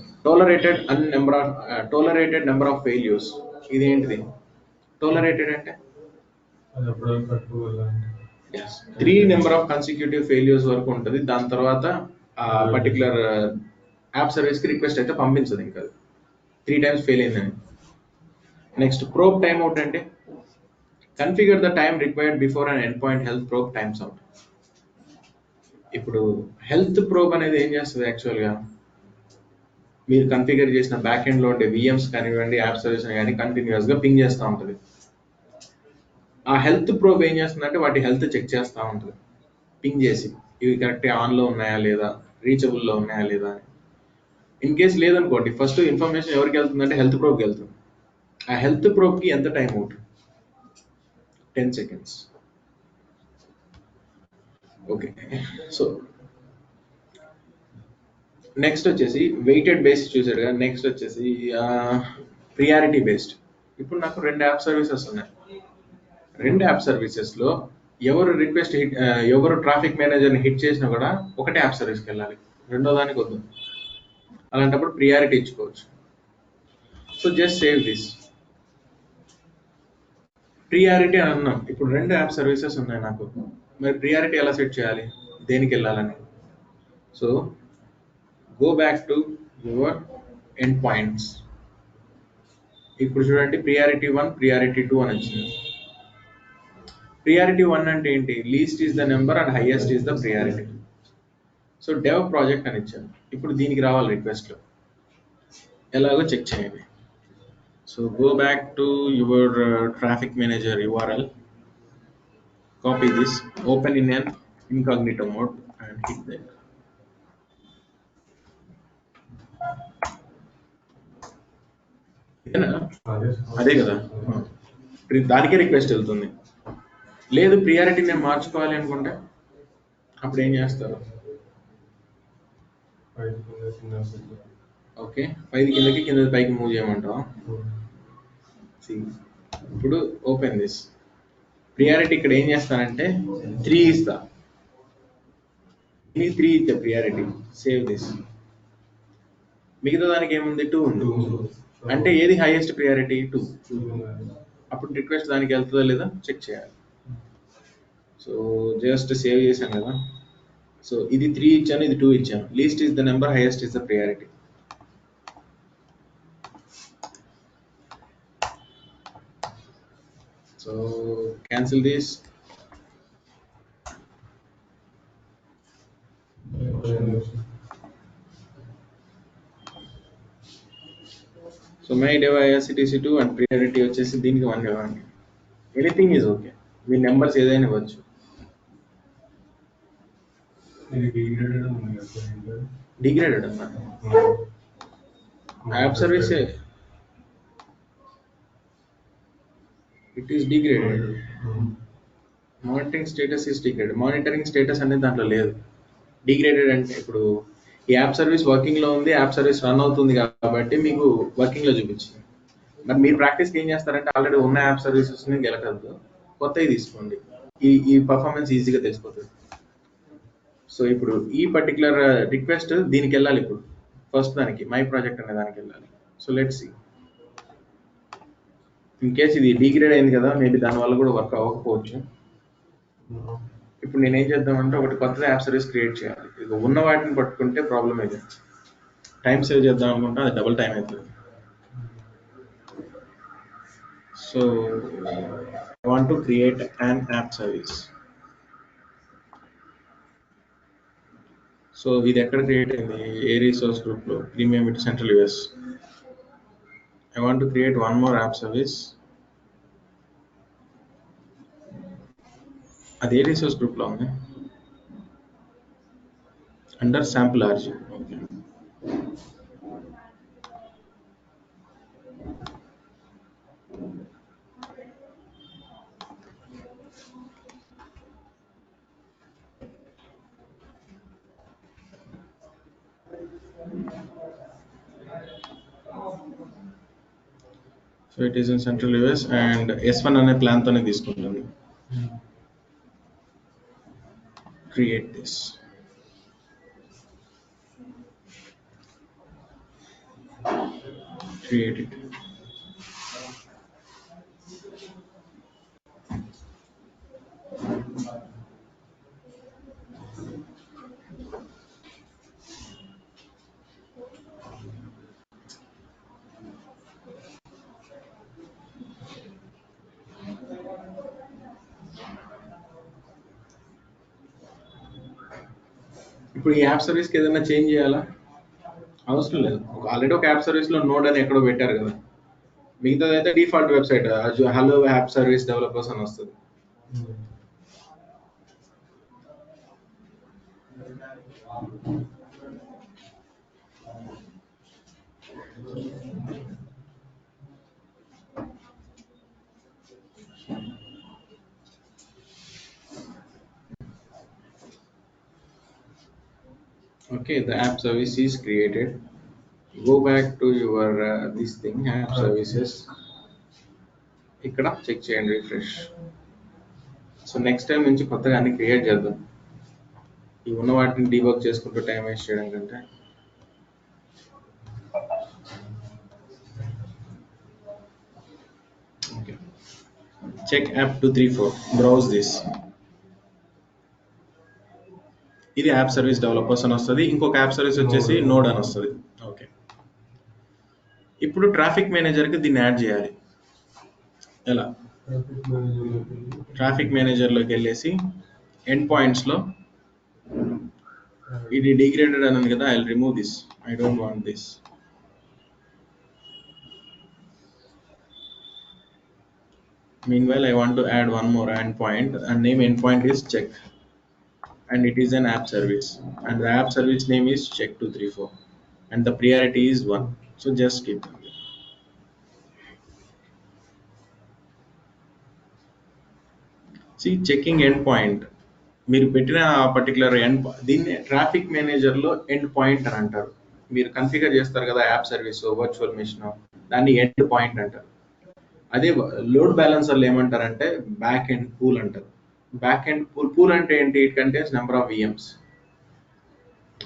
టోలరేటెడ్ నెంబర్ ఆఫ్ ఫెయిల్యూర్స్. ఇది ఏంటిది? టోలరేటెడ్ అంటే 3 నెంబర్ ఆఫ్ కన్సిక్యూటివ్ ఫెయిల్యూర్స్ వరకు ఉంటుంది. దాని తర్వాత ఆ పర్టికులర్ యాప్ సర్వీస్ కి రిక్వెస్ట్ అయితే పంపించదు, ఇంకా 3 times ఫెయిల్ అయిందని. నెక్స్ట్ ప్రోబ్ టైమ్ అవుట్ అంటే configure the time required before and end point health probe times out. ఇప్పుడు హెల్త్ ప్రోబ్ అనేది ఏం చేస్తుంది? యాక్చువల్గా మీరు కన్ఫిగర్ చేసిన బ్యాక్ ఎండ్ లో ఉండే VMs కానివ్వండి, యాప్ సర్వీస్ కానీ కంటిన్యూస్ గా పింగ్ చేస్తూ ఉంటుంది. ఆ హెల్త్ ప్రోబ్ ఏం చేస్తుందంటే వాటి హెల్త్ చెక్ చేస్తూ ఉంటుంది పింగ్ చేసి, ఇవి కరెక్ట్ ఆన్లో ఉన్నాయా లేదా, రీచబుల్లో ఉన్నాయా లేదా అని. ఇన్ కేస్ లేదనుకోండి, ఫస్ట్ ఇన్ఫర్మేషన్ ఎవరికి వెళ్తుందంటే హెల్త్ ప్రోబ్కి వెళ్తుంది. ఆ హెల్త్ ప్రోబ్కి ఎంత time out? 10 seconds. Okay. So next వచ్చేసి వెయిటెడ్ బేస్డ్ చూసాడు కదా. నెక్స్ట్ వచ్చేసి ప్రియారిటీ బేస్డ్. ఇప్పుడు నాకు 2 యాప్ సర్వీసెస్ ఉన్నాయి. 2 యాప్ సర్వీసెస్ లో ఎవరు రిక్వెస్ట్ ఎవరు ట్రాఫిక్ మేనేజర్ని హిట్ చేసినా కూడా ఒకటే యాప్ సర్వీస్కి వెళ్ళాలి, రెండో దానికి వద్దు. అలాంటప్పుడు ప్రియారిటీ ఇచ్చుకోవచ్చు. So just save this. Priority అని అన్నాం. ఇప్పుడు 2 యాప్ సర్వీసెస్ ఉన్నాయి నాకు, మరి ప్రియారిటీ ఎలా సెట్ చేయాలి, దేనికి వెళ్ళాలని? So go back to your end points. ఇప్పుడు చూడండి, ప్రియారిటీ 1, ప్రియారిటీ 2 అని వచ్చింది. ప్రియారిటీ 1 అంటే ఏంటి? Least is the number and highest is the priority. So dev project అని ఇచ్చాను. ఇప్పుడు దీనికి రావాలి రిక్వెస్ట్లు. ఎలాగో చెక్ చేయండి. So go back to your traffic manager URL, copy this, open in an incognito mode and hit that. అదే కదా, దానికే రిక్వెస్ట్ వెళ్తుంది. లేదు ప్రియారిటీ నేను మార్చుకోవాలి అనుకుంటే అప్పుడు ఏం చేస్తారు? ఓకే, 5 కిందకి, కింద పైకి మూవ్ చేయమంటావా? ఇప్పుడు ఓపెన్ దిస్. ప్రియారిటీ ఇక్కడ ఏం చేస్తానంటే 3 ఇస్తా. 3 ఇచ్చా ప్రియారిటీ. Save this. మిగతా దానికి ఏముంది? 2 ఉంది. అంటే ఏది హైయెస్ట్ ప్రియారిటీ? 2. అప్పుడు రిక్వెస్ట్ దానికి వెళ్తుందా లేదా చెక్ చేయాలి. సో జస్ట్ సేవ్ చేశాను కదా. సో ఇది 3 ఇచ్చాను, ఇది 2 ఇచ్చాను. Least is the number, highest is the priority. So cancel this. So my dev IRCTC2 and priority వచ్చేసి దీనికి 1 ఇవ్వండి. Anything is okay. Me numbers ఏదైనా ఇవ్వచ్చు. డిగ్రేడెడ్ అన్న app service, it is degraded. Monitoring status is degraded. Monitoring status అనేది దాంట్లో లేదు. Degraded అంటే ఇప్పుడు ఈ యాప్ సర్వీస్ వర్కింగ్ లో ఉంది, యాప్ సర్వీస్ రన్ అవుతుంది కాబట్టి మీకు వర్కింగ్ లో చూపించింది. మరి మీరు ప్రాక్టీస్కి ఏం చేస్తారంటే ఆల్రెడీ ఉన్న యాప్ సర్వీసెస్ ని గెలకద్దు, కొత్తవి తీసుకోండి. ఈ పర్ఫార్మెన్స్ ఈజీగా తెలిసిపోతుంది. సో ఇప్పుడు ఈ పర్టికులర్ రిక్వెస్ట్ దీనికి వెళ్ళాలి. ఇప్పుడు ఫస్ట్ దానికి మై ప్రాజెక్ట్ అనే దానికి వెళ్ళాలి. So let's see. In case ఇది డిగ్రేడ్ అయింది కదా, మేబీ దానివల్ల కూడా వర్క్ అవ్వకపోవచ్చు. ఇప్పుడు నేను ఏం చేద్దామంటే ఒకటి కొత్త యాప్ సర్వీస్ క్రియేట్ చేయాలి. ఇక ఉన్న వాటిని పట్టుకుంటే ప్రాబ్లం అయితే టైం సేవ్ చేద్దాం అనుకుంటే అది డబుల్ టైం అవుతుంది. So I want to create an app service. So ఇది ఎక్కడ క్రియేట్ అయింది? ఏ రిసోర్స్ గ్రూప్ లో, premium with central US. I want to create one more app service. అది ఏ రిసోర్స్ గ్రూప్ లో ఉంది? Under sample RG. Okay, so it is in central US and S1 అనే ప్లాన్ తోనే తీసుకుంటుంది. Create this. Create it. ఇప్పుడు ఈ app సర్వీస్కి ఏదైనా చేంజ్ చేయాలా? అవసరం లేదు. ఆల్రెడీ ఒక యాప్ సర్వీస్ లో నోడ్ అని ఎక్కడో పెట్టారు కదా. మిగతాది అయితే default website hello app service developers అని వస్తుంది. Okay, the app service is created. Go back to your this thing, app services. ఇక్కడ చెక్ చేయండి, రిఫ్రెష్. సో నెక్స్ట్ టైం నుంచి కొత్తగా అన్ని క్రియేట్ చేద్దాం. ఈ ఉన్న వాటిని డీబగ్ చేసుకుంటూ టైం వేస్ట్ చేయడం కంటే. Okay, check app 234, browse this. ఇది యాప్ సర్వీస్ డెవలపర్స్ అని వస్తుంది. ఇంకొక యాప్ సర్వీస్ వచ్చేసి నోడ్ అని వస్తుంది. ఓకే, ఇప్పుడు ట్రాఫిక్ మేనేజర్కి దీన్ని యాడ్ చేయాలి. ఎలా? ట్రాఫిక్ మేనేజర్లోకి వెళ్ళేసి ఎండ్ పాయింట్స్లో ఇది డిగ్రేడెడ్ అని ఉంది కదా, I will remove this, I don't want this. Meanwhile, I want to add one more endpoint, and name endpoint is check, and it is an app service, and the app service name is check234, and the priority is 1. So just keep them there. See, checking endpoint, మీరు పెట్టిన particular దీన్ని traffic మేనేజర్లో end point అని అంటారు. మీరు configure చేస్తారు కదా app service virtual machine, దాన్ని ఎండ్ పాయింట్ అంటారు. అదే లోడ్ బ్యాలెన్సర్లు ఏమంటారంటే బ్యాక్ ఎండ్ పూల్ అంటారు. బ్యాక్ ఎండ్ పూల్ అంటే ఏంటి? It contains number of VMs.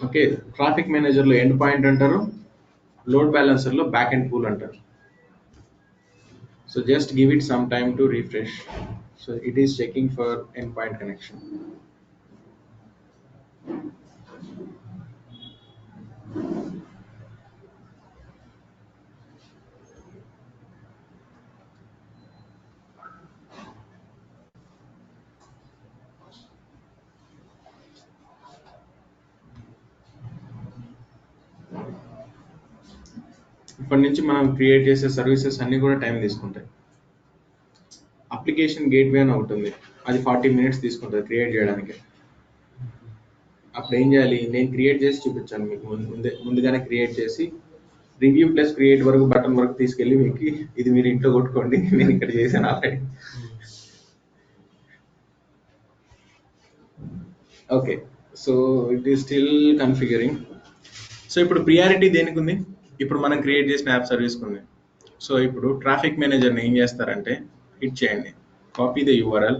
Okay, traffic మేనేజర్లో ఎండ్ పాయింట్ అంటారు, లోడ్ బ్యాలెన్సర్లో బ్యాక్ ఎండ్ పూల్ అంటారు. So just give it some time to refresh. So it is checking for end point connection. ఇప్పటి నుంచి మనం create చేసే సర్వీసెస్ అన్నీ కూడా టైం తీసుకుంటాయి. అప్లికేషన్ గేట్వే అని ఒకటి ఉంది, అది 40 minutes తీసుకుంటుంది క్రియేట్ చేయడానికి. అప్పుడు ఏం చేయాలి? నేను క్రియేట్ చేసి చూపించాను మీకు ముందుగానే క్రియేట్ చేసి రివ్యూ ప్లస్ క్రియేట్ వరకు బటన్ వరకు తీసుకెళ్ళి మీకు ఇది మీరు ఇంట్లో కొట్టుకోండి, నేను ఇక్కడ చేశాను already. Okay, so it is still configuring. So ఇప్పుడు ప్రియారిటీ దేనికి ఉంది? ఇప్పుడు మనం క్రియేట్ చేసిన యాప్ సర్వీస్కి ఉంది. సో ఇప్పుడు ట్రాఫిక్ మేనేజర్ని ఏం చేస్తారంటే హిట్ చేయండి, copy the URL,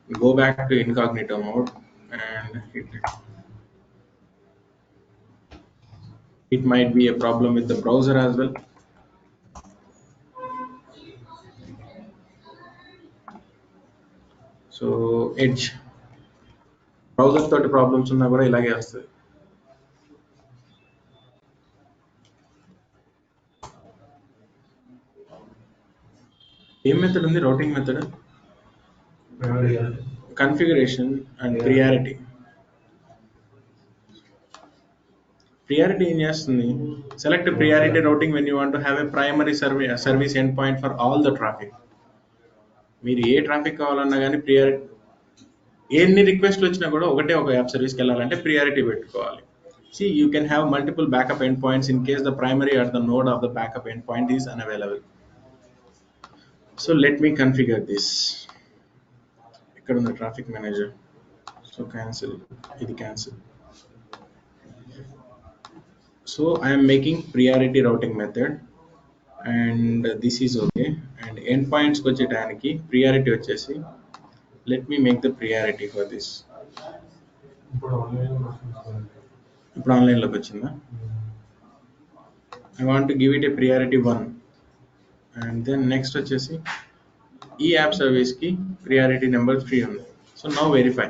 go back to incognito mode and hit it. It might be a problem with the browser as well. So Edge browser తోటి ప్రాబ్లమ్స్ ఉన్నా కూడా ఇలాగే వస్తుంది. ఏం మెథడ్ ఉంది? Routing method, configuration and priority. Priority ఏం చేస్తుంది? Select priority routing when you want to have a primary service end point for all the traffic. మీరు ఏ ట్రాఫిక్ కావాలన్నా కానీ ప్రియారిటీ, ఎన్ని రిక్వెస్ట్లు వచ్చినా కూడా ఒకటే ఒక యాప్ సర్వీస్కి వెళ్ళాలంటే ప్రియారిటీ పెట్టుకోవాలి. See, you can have multiple backup endpoints in case the primary or the node of the backup endpoint is unavailable. So let me configure this. Here on the traffic manager. So cancel. It cancel. So I am making priority routing method, and this is okay. And endpoints వచ్చేటానికి priority వచ్చేసి, let me make the priority for this. ఇప్పుడు ఆన్లైన్లోకి వచ్చిందా? I want to give it a priority 1, and then next వచ్చేసి ఈ app సర్వీస్కి priority number 3 ఉంది. So now verify.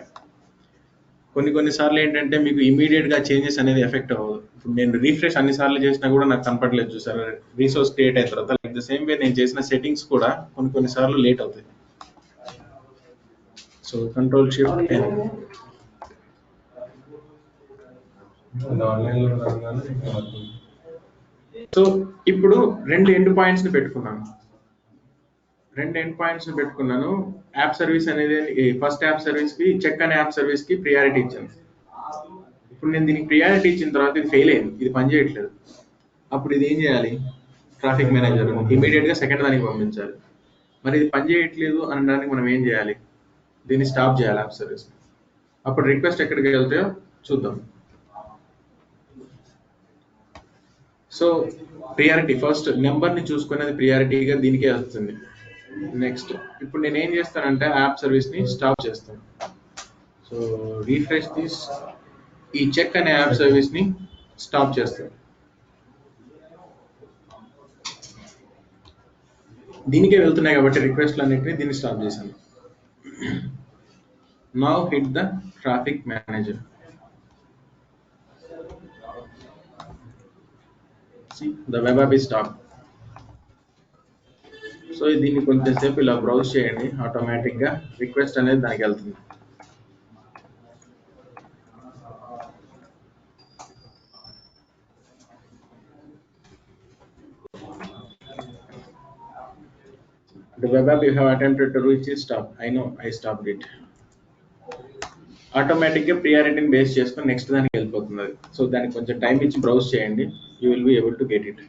కొన్నిసార్లు ఏంటంటే మీకు ఇమీడియట్గా చేంజెస్ అనేది ఎఫెక్ట్ అవ్వదు. ఇప్పుడు నేను రీఫ్రెష్ అన్నిసార్లు చేసినా కూడా నాకు కనపడలేదు చూసారు, రీసోర్స్ క్రియేట్ అయిన తర్వాత. లైక్ ద సేమ్ వే నేను చేసిన సెట్టింగ్స్ కూడా కొన్నిసార్లు లేట్ అవుతాయి. So control shift N. So ఇప్పుడు రెండు ఎండ్ పాయింట్స్ని పెట్టుకున్నాను. యాప్ సర్వీస్ అనేది ఫస్ట్ యాప్ సర్వీస్కి, చెక్ అనే యాప్ సర్వీస్కి ప్రియారిటీ ఇచ్చాను. ఇప్పుడు నేను దీనికి ప్రియారిటీ ఇచ్చిన తర్వాత ఇది ఫెయిల్ అయింది, ఇది పనిచేయట్లేదు. అప్పుడు ఇది ఏం చేయాలి? ట్రాఫిక్ మేనేజర్ ఇమీడియట్గా సెకండ్ దానికి పంపించాలి. మరి ఇది పనిచేయట్లేదు అనడానికి మనం ఏం చేయాలి? దీన్ని స్టాప్ చేయాలి యాప్ సర్వీస్. అప్పుడు రిక్వెస్ట్ ఎక్కడికి వెళ్తాయో చూద్దాం. సో ప్రియారిటీ ఫస్ట్ నెంబర్ని చూసుకునేది ప్రియారిటీగా దీనికే వస్తుంది. నెక్స్ట్ ఇప్పుడు నేను ఏం చేస్తానంటే యాప్ సర్వీస్ని స్టాప్ చేస్తాను. సో రీఫ్రెష్ దిస్, ఈ చెక్ అనే యాప్ సర్వీస్ని స్టాప్ చేస్తాను. దీనికే వెళ్తున్నాయి కాబట్టి రిక్వెస్ట్లు అన్నిటిని దీన్ని స్టాప్ చేశాను. Now hit the traffic manager. See, the web app is stopped. So దీన్ని కొంచెం సేపు ఇలా బ్రౌజ్ చేయండి, ఆటోమేటిక్గా రిక్వెస్ట్ అనేది దానికి వెళ్తుంది. The web app you have attempted to reach is stopped. I know, I stopped it. ఆటోమేటిక్గా ప్రియారిటీని బేస్ చేసుకొని నెక్స్ట్ దానికి వెళ్ళిపోతుంది అది. సో దానికి కొంచెం టైం ఇచ్చి బ్రౌజ్ చేయండి, you will be able to get it.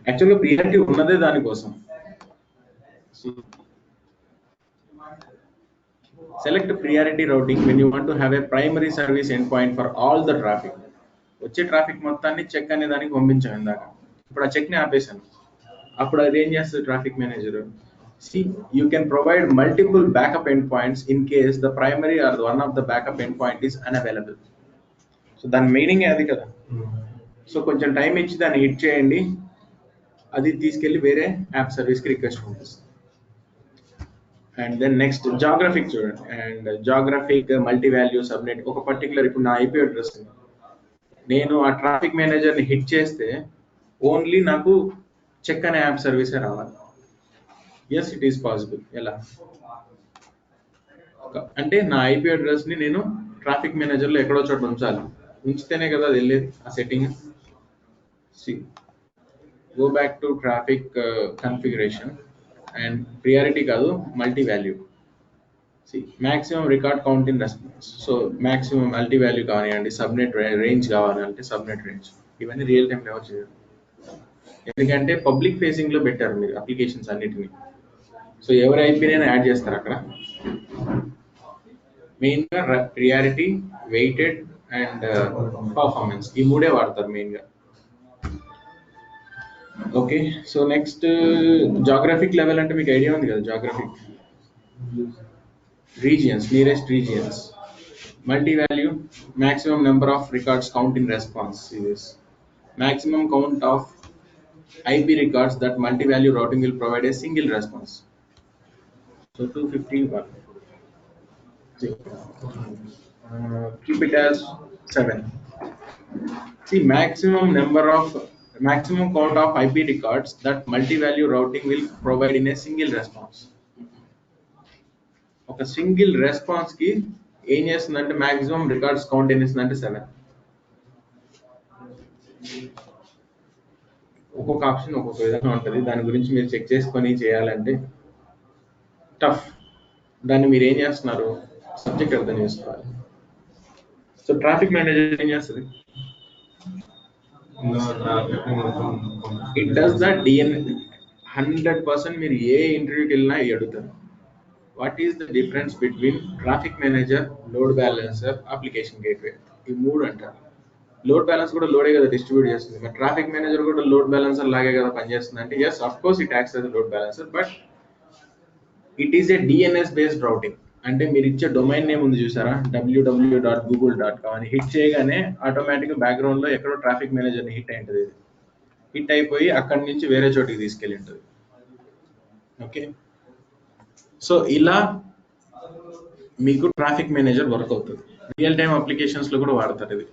యాక్చువల్గా ప్రియారిటీ ఉన్నదే దానికోసం. Select priority routing when you want to have a primary service end point for all the traffic. వచ్చే ట్రాఫిక్ మొత్తాన్ని చెక్ అనే దానికి పంపించాం ఇందాక. ఇప్పుడు ఆ చెక్ని ఆపేశాను. అప్పుడు అది ఏం చేస్తుంది traffic manager? See, you can provide multiple backup endpoints in case the primary or one of the backup endpoint is unavailable. So దాని మీనింగ్ అది కదా. సో కొంచెం టైం ఇచ్చి దాన్ని హిట్ చేయండి, అది తీసుకెళ్ళి వేరే యాప్ సర్వీస్కి రిక్వెస్ట్ పంపిస్తుంది. అండ్ దెన్ నెక్స్ట్ జాగ్రఫిక్ చూడండి. And Geographic multi value subnet ఒక పర్టికులర్, ఇప్పుడు నా ఐపీ అడ్రస్ నేను ఆ ట్రాఫిక్ మేనేజర్ని హిట్ చేస్తే ఓన్లీ నాకు చెక్ అనే యాప్ సర్వీసే రావాలి. Yes, it is possible. ఎలా అంటే నా ఐపీ అడ్రస్ని నేను ట్రాఫిక్ మేనేజర్లో ఎక్కడో చోట ఉంచాలి, ఉంచితేనే కదా అది వెళ్ళేది ఆ setting. See go back to traffic configuration and priority కాదు, multi value. See maximum record count in response. So maximum multi value కానివ్వండి, సబ్నెట్ రేంజ్ కావాలంటే సబ్నెట్ రేంజ్, ఇవన్నీ రియల్ టైంలో ఎవరు చేయరు, ఎందుకంటే పబ్లిక్ ఫేసింగ్లో పెట్టారు మీరు అప్లికేషన్స్ అన్నిటిని. సో ఎవరి ఐపీనైనా యాడ్ చేస్తారు అక్కడ. మెయిన్గా ప్రియారిటీ, వెయిటెడ్ అండ్ పర్ఫార్మెన్స్, ఈ మూడే వాడతారు మెయిన్గా. Okay, so next Geographic level అంటే మీకు ఐడియా ఉంది కదా. Geographic regions, nearest regions. Multi value, maximum number of records count in response is maximum count of IP records that multi-value routing will provide a single response. So 251. Keep it as 7. See, maximum count of IP records that multi-value routing will provide in a single response. ఒక single response కి ఏం చేస్తుందంటే maximum records count ఏం చేస్తుందంటే 7. ఒక్కొక్క option ఒక్కొక్క విధంగా ఉంటుంది, దాని గురించి మీరు చెక్ చేసుకొని చేయాలంటే టఫ్. దాన్ని మీరు ఏం చేస్తున్నారు, సబ్జెక్ట్ అర్థం చేసుకోవాలి. సో ట్రాఫిక్ మేనేజర్ ఏం చేస్తుంది? It does the DNA 100%. మీరు ఏ ఇంటర్వ్యూకి వెళ్ళినా అడుగుతారు, what is the difference between traffic manager, load balancer, application gateway. ఈ మూడు అంటారు. లోడ్ బ్యాలెన్స్ కూడా లోడే కదా డిస్ట్రిబ్యూట్ చేస్తుంది, మరి ట్రాఫిక్ మేనేజర్ కూడా లోడ్ బ్యాలెన్సర్ లాగే కదా పనిచేస్తుంది అంటే yes, of course it acts as load balancer, but it is a DNS based routing. అంటే మీరు ఇచ్చే డొమైన్ నేమ్ ఉంది చూసారా, www.google.com అని హిట్ చేయగానే ఆటోమేటిక్గా బ్యాక్గ్రౌండ్లో ఎక్కడో ట్రాఫిక్ మేనేజర్ని హిట్ అయి ఉంటుంది, హిట్ అయిపోయి అక్కడి నుంచి వేరే చోటికి తీసుకెళ్ళి ఉంటుంది. ఓకే, సో ఇలా మీకు ట్రాఫిక్ మేనేజర్ వర్క్ అవుతుంది. రియల్ టైమ్ అప్లికేషన్స్ లో కూడా వాడతారు ఇది.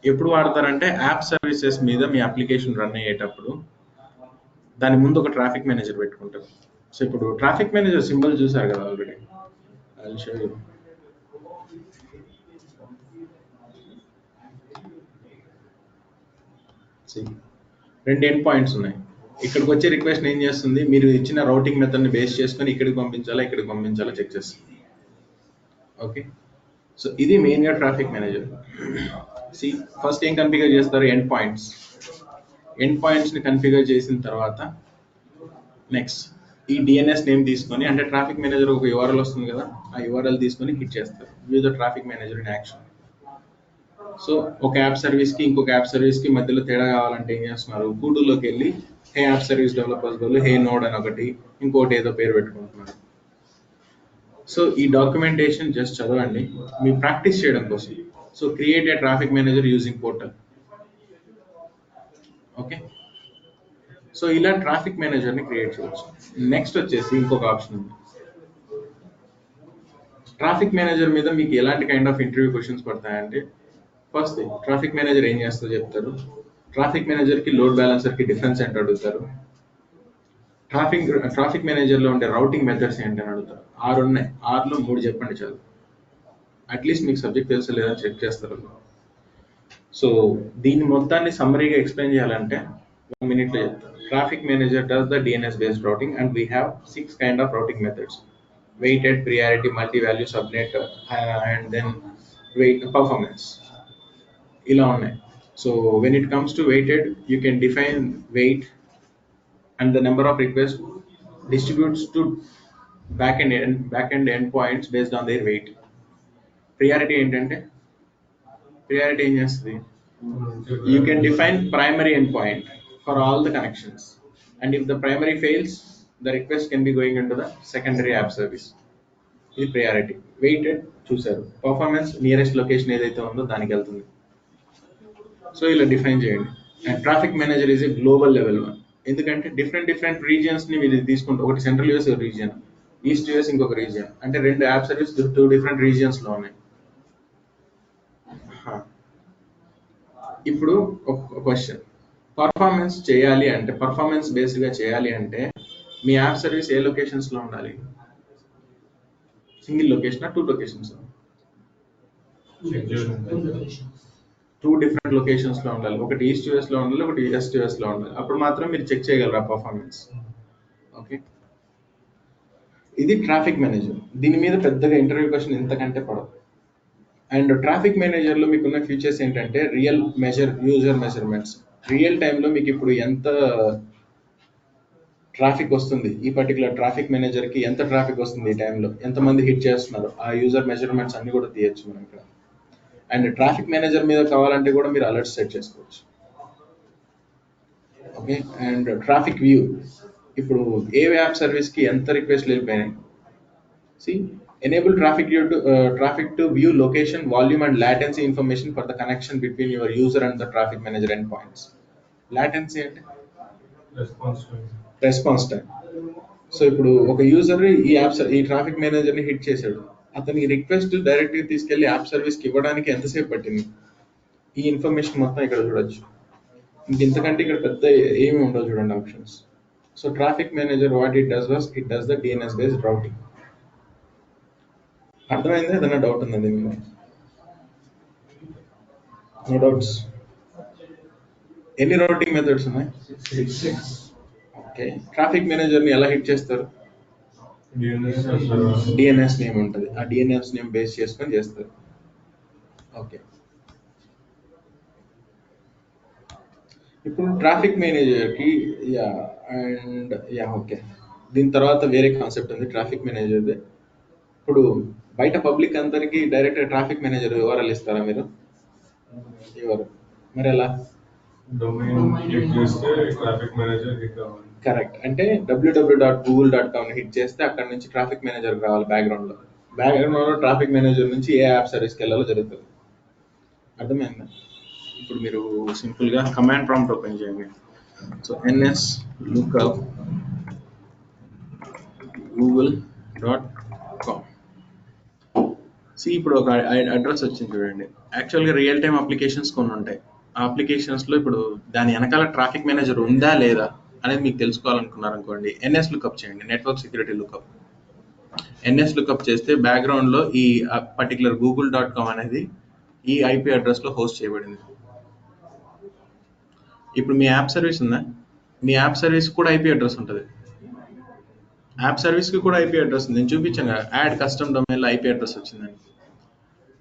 ఎప్పుడు వాడతారంటే యాప్ సర్వీసెస్ మీద మీ అప్లికేషన్ రన్ అయ్యేటప్పుడు దాని ముందు ఒక ట్రాఫిక్ మేనేజర్ పెట్టుకుంటారు. సో ఇప్పుడు ట్రాఫిక్ మేనేజర్ సింబల్ చూసారు కదా already. I'll show you. See, 2 end points ఉన్నాయి. ఇక్కడికి వచ్చే రిక్వెస్ట్ ఏం చేస్తుంది, మీరు ఇచ్చిన రౌటింగ్ మెథడ్ని బేస్ చేసుకొని ఇక్కడికి పంపించాలా చెక్ చేస్తుంది. ఓకే, సో ఇది మెయిన్గా ట్రాఫిక్ మేనేజర్. సి ఫస్ట్ ఏం కన్ఫిగర్ చేస్తారు, ఎండ్ పాయింట్స్ని కన్ఫిగర్ చేసిన తర్వాత నెక్స్ట్ ఈ డిఎన్ఎస్ నేమ్ తీసుకొని, అంటే ట్రాఫిక్ మేనేజర్ ఒక యూఆర్ఎల్ వస్తుంది కదా, ఆ యూఆర్ఎల్ తీసుకొని హిట్ చేస్తారు. View the traffic manager in action. So ఒక యాప్ సర్వీస్కి ఇంకొక యాప్ సర్వీస్కి మధ్యలో తేడా కావాలంటే ఏం చేస్తున్నారు, గూగుల్లోకి వెళ్ళి హే యాప్ సర్వీస్ డెవలపర్స్ బదులు హే నోడ్ అని ఒకటి, ఇంకోటి ఏదో పేరు పెట్టుకుంటున్నారు. సో ఈ డాక్యుమెంటేషన్ జస్ట్ చదవండి మీ ప్రాక్టీస్ చేయడం కోసం. So create a traffic manager using portal. Okay, so ఇలా ట్రాఫిక్ మేనేజర్ని క్రియేట్ చేయవచ్చు. నెక్స్ట్ వచ్చేసి ఇంకొక ఆప్షన్ ఉంది. ట్రాఫిక్ మేనేజర్ మీద మీకు ఎలాంటి కైండ్ ఆఫ్ ఇంటర్వ్యూ క్వశ్చన్స్ పడతాయంటే, ఫస్ట్ ట్రాఫిక్ మేనేజర్ ఏం చేస్తుందో చెప్తారు, ట్రాఫిక్ మేనేజర్కి లోడ్ బ్యాలెన్సర్కి డిఫరెన్స్ ఏంటో అడుగుతారు, ట్రాఫిక్ మేనేజర్లో ఉండే రౌటింగ్ మెథడ్స్ ఏంటని అడుగుతారు. 6 ఉన్నాయి. 6లో 3 చెప్పండి చాలు. అట్లీస్ట్ మీకు సబ్జెక్ట్ తెలుసా లేదా చెక్ చేస్తారు. సో దీని మొత్తాన్ని సమ్మరీగా ఎక్స్ప్లెయిన్ చేయాలంటే 1 minute లో చెప్తాను. Traffic manager does the DNS based routing and we have 6 kind of routing methods: weighted, priority, multi-value, subnet, and then performance. ఇలా ఉన్నాయి. So when it comes to weighted, you can define weight and the number of requests distributes to backend endpoints based on their weight. Priority ఏంటంటే priority ఏం చేస్తుంది? You can define primary endpoint for all the connections, and if the primary fails, the request can be going into the secondary app service. ఇది priority. Weighted చూసారు. Performance nearest location ఏదైతే ఉందో దానికి వెళ్తుంది. So ఇలా define చేయండి. And traffic manager is a global level one. ఎందుకంటే different regions ని మీరు తీసుకుంటే, ఒకటి central US region, east US ఇంకొక రీజియన్, అంటే 2 యాప్ సర్వీస్ 2 different రీజియన్స్ లో ఉన్నాయి. ఇప్పుడు ఒక క్వశ్చన్, పర్ఫార్మెన్స్ చేయాలి అంటే, పర్ఫార్మెన్స్ బేస్డ్ గా చేయాలి అంటే మీ యాప్ సర్వీస్ ఏ లొకేషన్స్ లో ఉండాలి? Single location, 2 locations? 2 different locations లో ఉండాలి. ఒకటి ఈస్ట్ యూఎస్ లో ఉండాలి, ఒకటి వెస్ట్ యూఎస్ లో ఉండాలి. అప్పుడు మాత్రం మీరు చెక్ చేయగలరా పర్ఫార్మెన్స్. ఓకే, ఇది ట్రాఫిక్ మేనేజర్. దీని మీద పెద్దగా ఇంటర్వ్యూ క్వశ్చన్ ఇంతకంటే పడదు. అండ్ ట్రాఫిక్ మేనేజర్లో మీకున్న ఫీచర్స్ ఏంటంటే రియల్ యూజర్ మెజర్మెంట్స్. రియల్ టైంలో మీకు ఇప్పుడు ఎంత ట్రాఫిక్ వస్తుంది, ఈ పర్టికులర్ ట్రాఫిక్ మేనేజర్కి ఎంత ట్రాఫిక్ వస్తుంది, ఈ టైంలో ఎంతమంది హిట్ చేస్తున్నారు, ఆ యూజర్ మెజర్మెంట్స్ అన్ని కూడా తీయచ్చు మనం ఇక్కడ. అండ్ ట్రాఫిక్ మేనేజర్ మీద కావాలంటే కూడా మీరు అలర్ట్స్ సెట్ చేసుకోవచ్చు. ఓకే, అండ్ ట్రాఫిక్ వ్యూ, ఇప్పుడు ఏ యాప్ సర్వీస్కి ఎంత రిక్వెస్ట్ వెళ్ళిపోయినాయి. Enable traffic to view location, volume, and latency information for the connection between your user and the traffic manager endpoints. Latency అంటే రెస్పాన్స్ టైం. సో ఇప్పుడు ఒక user ఈ traffic manager ని hit చేశాడు, అతనికి రిక్వెస్ట్ డైరెక్ట్ గా తీసుకెళ్లి యాప్ సర్వీస్ కి ఇవ్వడానికి ఎంతసేపు పట్టింది, ఈ ఇన్ఫర్మేషన్ మొత్తం ఇక్కడ చూడొచ్చు. ఇంతకంటే ఇక్కడ పెద్ద ఏమి ఉండవు చూడండి options. So traffic manager what it does the DNS based routing. అర్థమైందా? ఏదైనా డౌట్ ఉందా దీని మీద? No doubts. ఎన్ని రౌటింగ్ మెథడ్స్ ఉన్నాయి? 6. ఓకే, ట్రాఫిక్ మేనేజర్ ని ఎలా హిట్ చేస్తారు? DNS నేమ్ ఉంటుంది, ఆ DNS నేమ్ బేస్ చేసుకొని చేస్తారు. ఓకే, ఇప్పుడు ట్రాఫిక్ మేనేజర్కి ఓకే, దీని తర్వాత వేరే కాన్సెప్ట్ ఉంది ట్రాఫిక్ మేనేజర్ది. ఇప్పుడు బయట పబ్లిక్ అందరికి డైరెక్ట్ ట్రాఫిక్ మేనేజర్ వివరాలు ఇస్తారా మీరు? ఇవ్వరు. మరి ఎలా? కరెక్ట్, అంటే www.google.com హిట్ చేస్తే అక్కడ నుంచి ట్రాఫిక్ మేనేజర్ రావాలి. బ్యాక్గ్రౌండ్ లో ట్రాఫిక్ మేనేజర్ నుంచి ఏ యాప్ సర్వీస్కి వెళ్ళాలో జరుగుతుంది. అర్థమైందా? ఇప్పుడు మీరు సింపుల్ గా కమాండ్ ప్రాంప్ట్ ఓపెన్ చేయండి. So ns lookup google.com. ఇప్పుడు ఒక అడ్రస్ వచ్చింది చూడండి. యాక్చువల్గా రియల్ టైమ్ అప్లికేషన్స్ కొన్ని ఉంటాయి. ఆ అప్లికేషన్స్లో ఇప్పుడు దాని వెనకాల ట్రాఫిక్ మేనేజర్ ఉందా లేదా అనేది మీకు తెలుసుకోవాలనుకున్నారనుకోండి, ns లుకప్ చేయండి, network security lookup. ns lookup చేస్తే బ్యాక్గ్రౌండ్లో ఈ పర్టికులర్ google.com అనేది ఈ IP అడ్రస్లో హోస్ట్ చేయబడింది. ఇప్పుడు మీ యాప్ సర్వీస్ ఉందా, మీ యాప్ సర్వీస్ కూడా IP అడ్రస్ ఉంటుంది. యాప్ సర్వీస్కి కూడా IP అడ్రస్ ఉంది. నేను చూపించాను కదా, యాడ్ కస్టమ్ డొమైన్లో IP అడ్రస్ వచ్చిందని.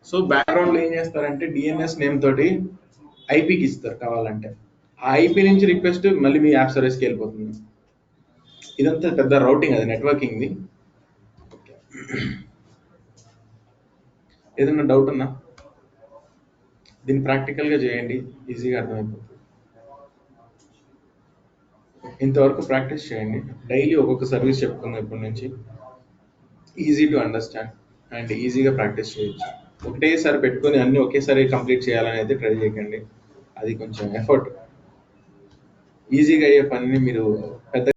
సో బ్యాక్గ్రౌండ్లో ఏం చేస్తారంటే DNS నేమ్ తోటి ఐపీకి ఇస్తారు కావాలంటే. ఆ IP నుంచి రిక్వెస్ట్ మళ్ళీ మీ యాప్ సర్వీస్కి వెళ్ళిపోతుంది. ఇదంతా పెద్ద రౌటింగ్, అది నెట్వర్కింగ్ది. ఏదన్నా డౌట్ ఉన్నా దీన్ని ప్రాక్టికల్గా చేయండి, ఈజీగా అర్థమైపోతుంది. ఇంతవరకు ప్రాక్టీస్ చేయండి. డైలీ ఒక్కొక్క సర్వీస్ చెప్పుకుందాం ఇప్పటి నుంచి. ఈజీ టు అండర్స్టాండ్ అండ్ ఈజీగా ప్రాక్టీస్ చేయొచ్చు. ఒకటేసారి పెట్టుకొని అన్ని ఒకేసారి కంప్లీట్ చేయాలని అయితే ట్రై చేయకండి, అది కొంచెం ఎఫర్ట్. ఈజీగా అయ్యే పనిని మీరు పెద్ద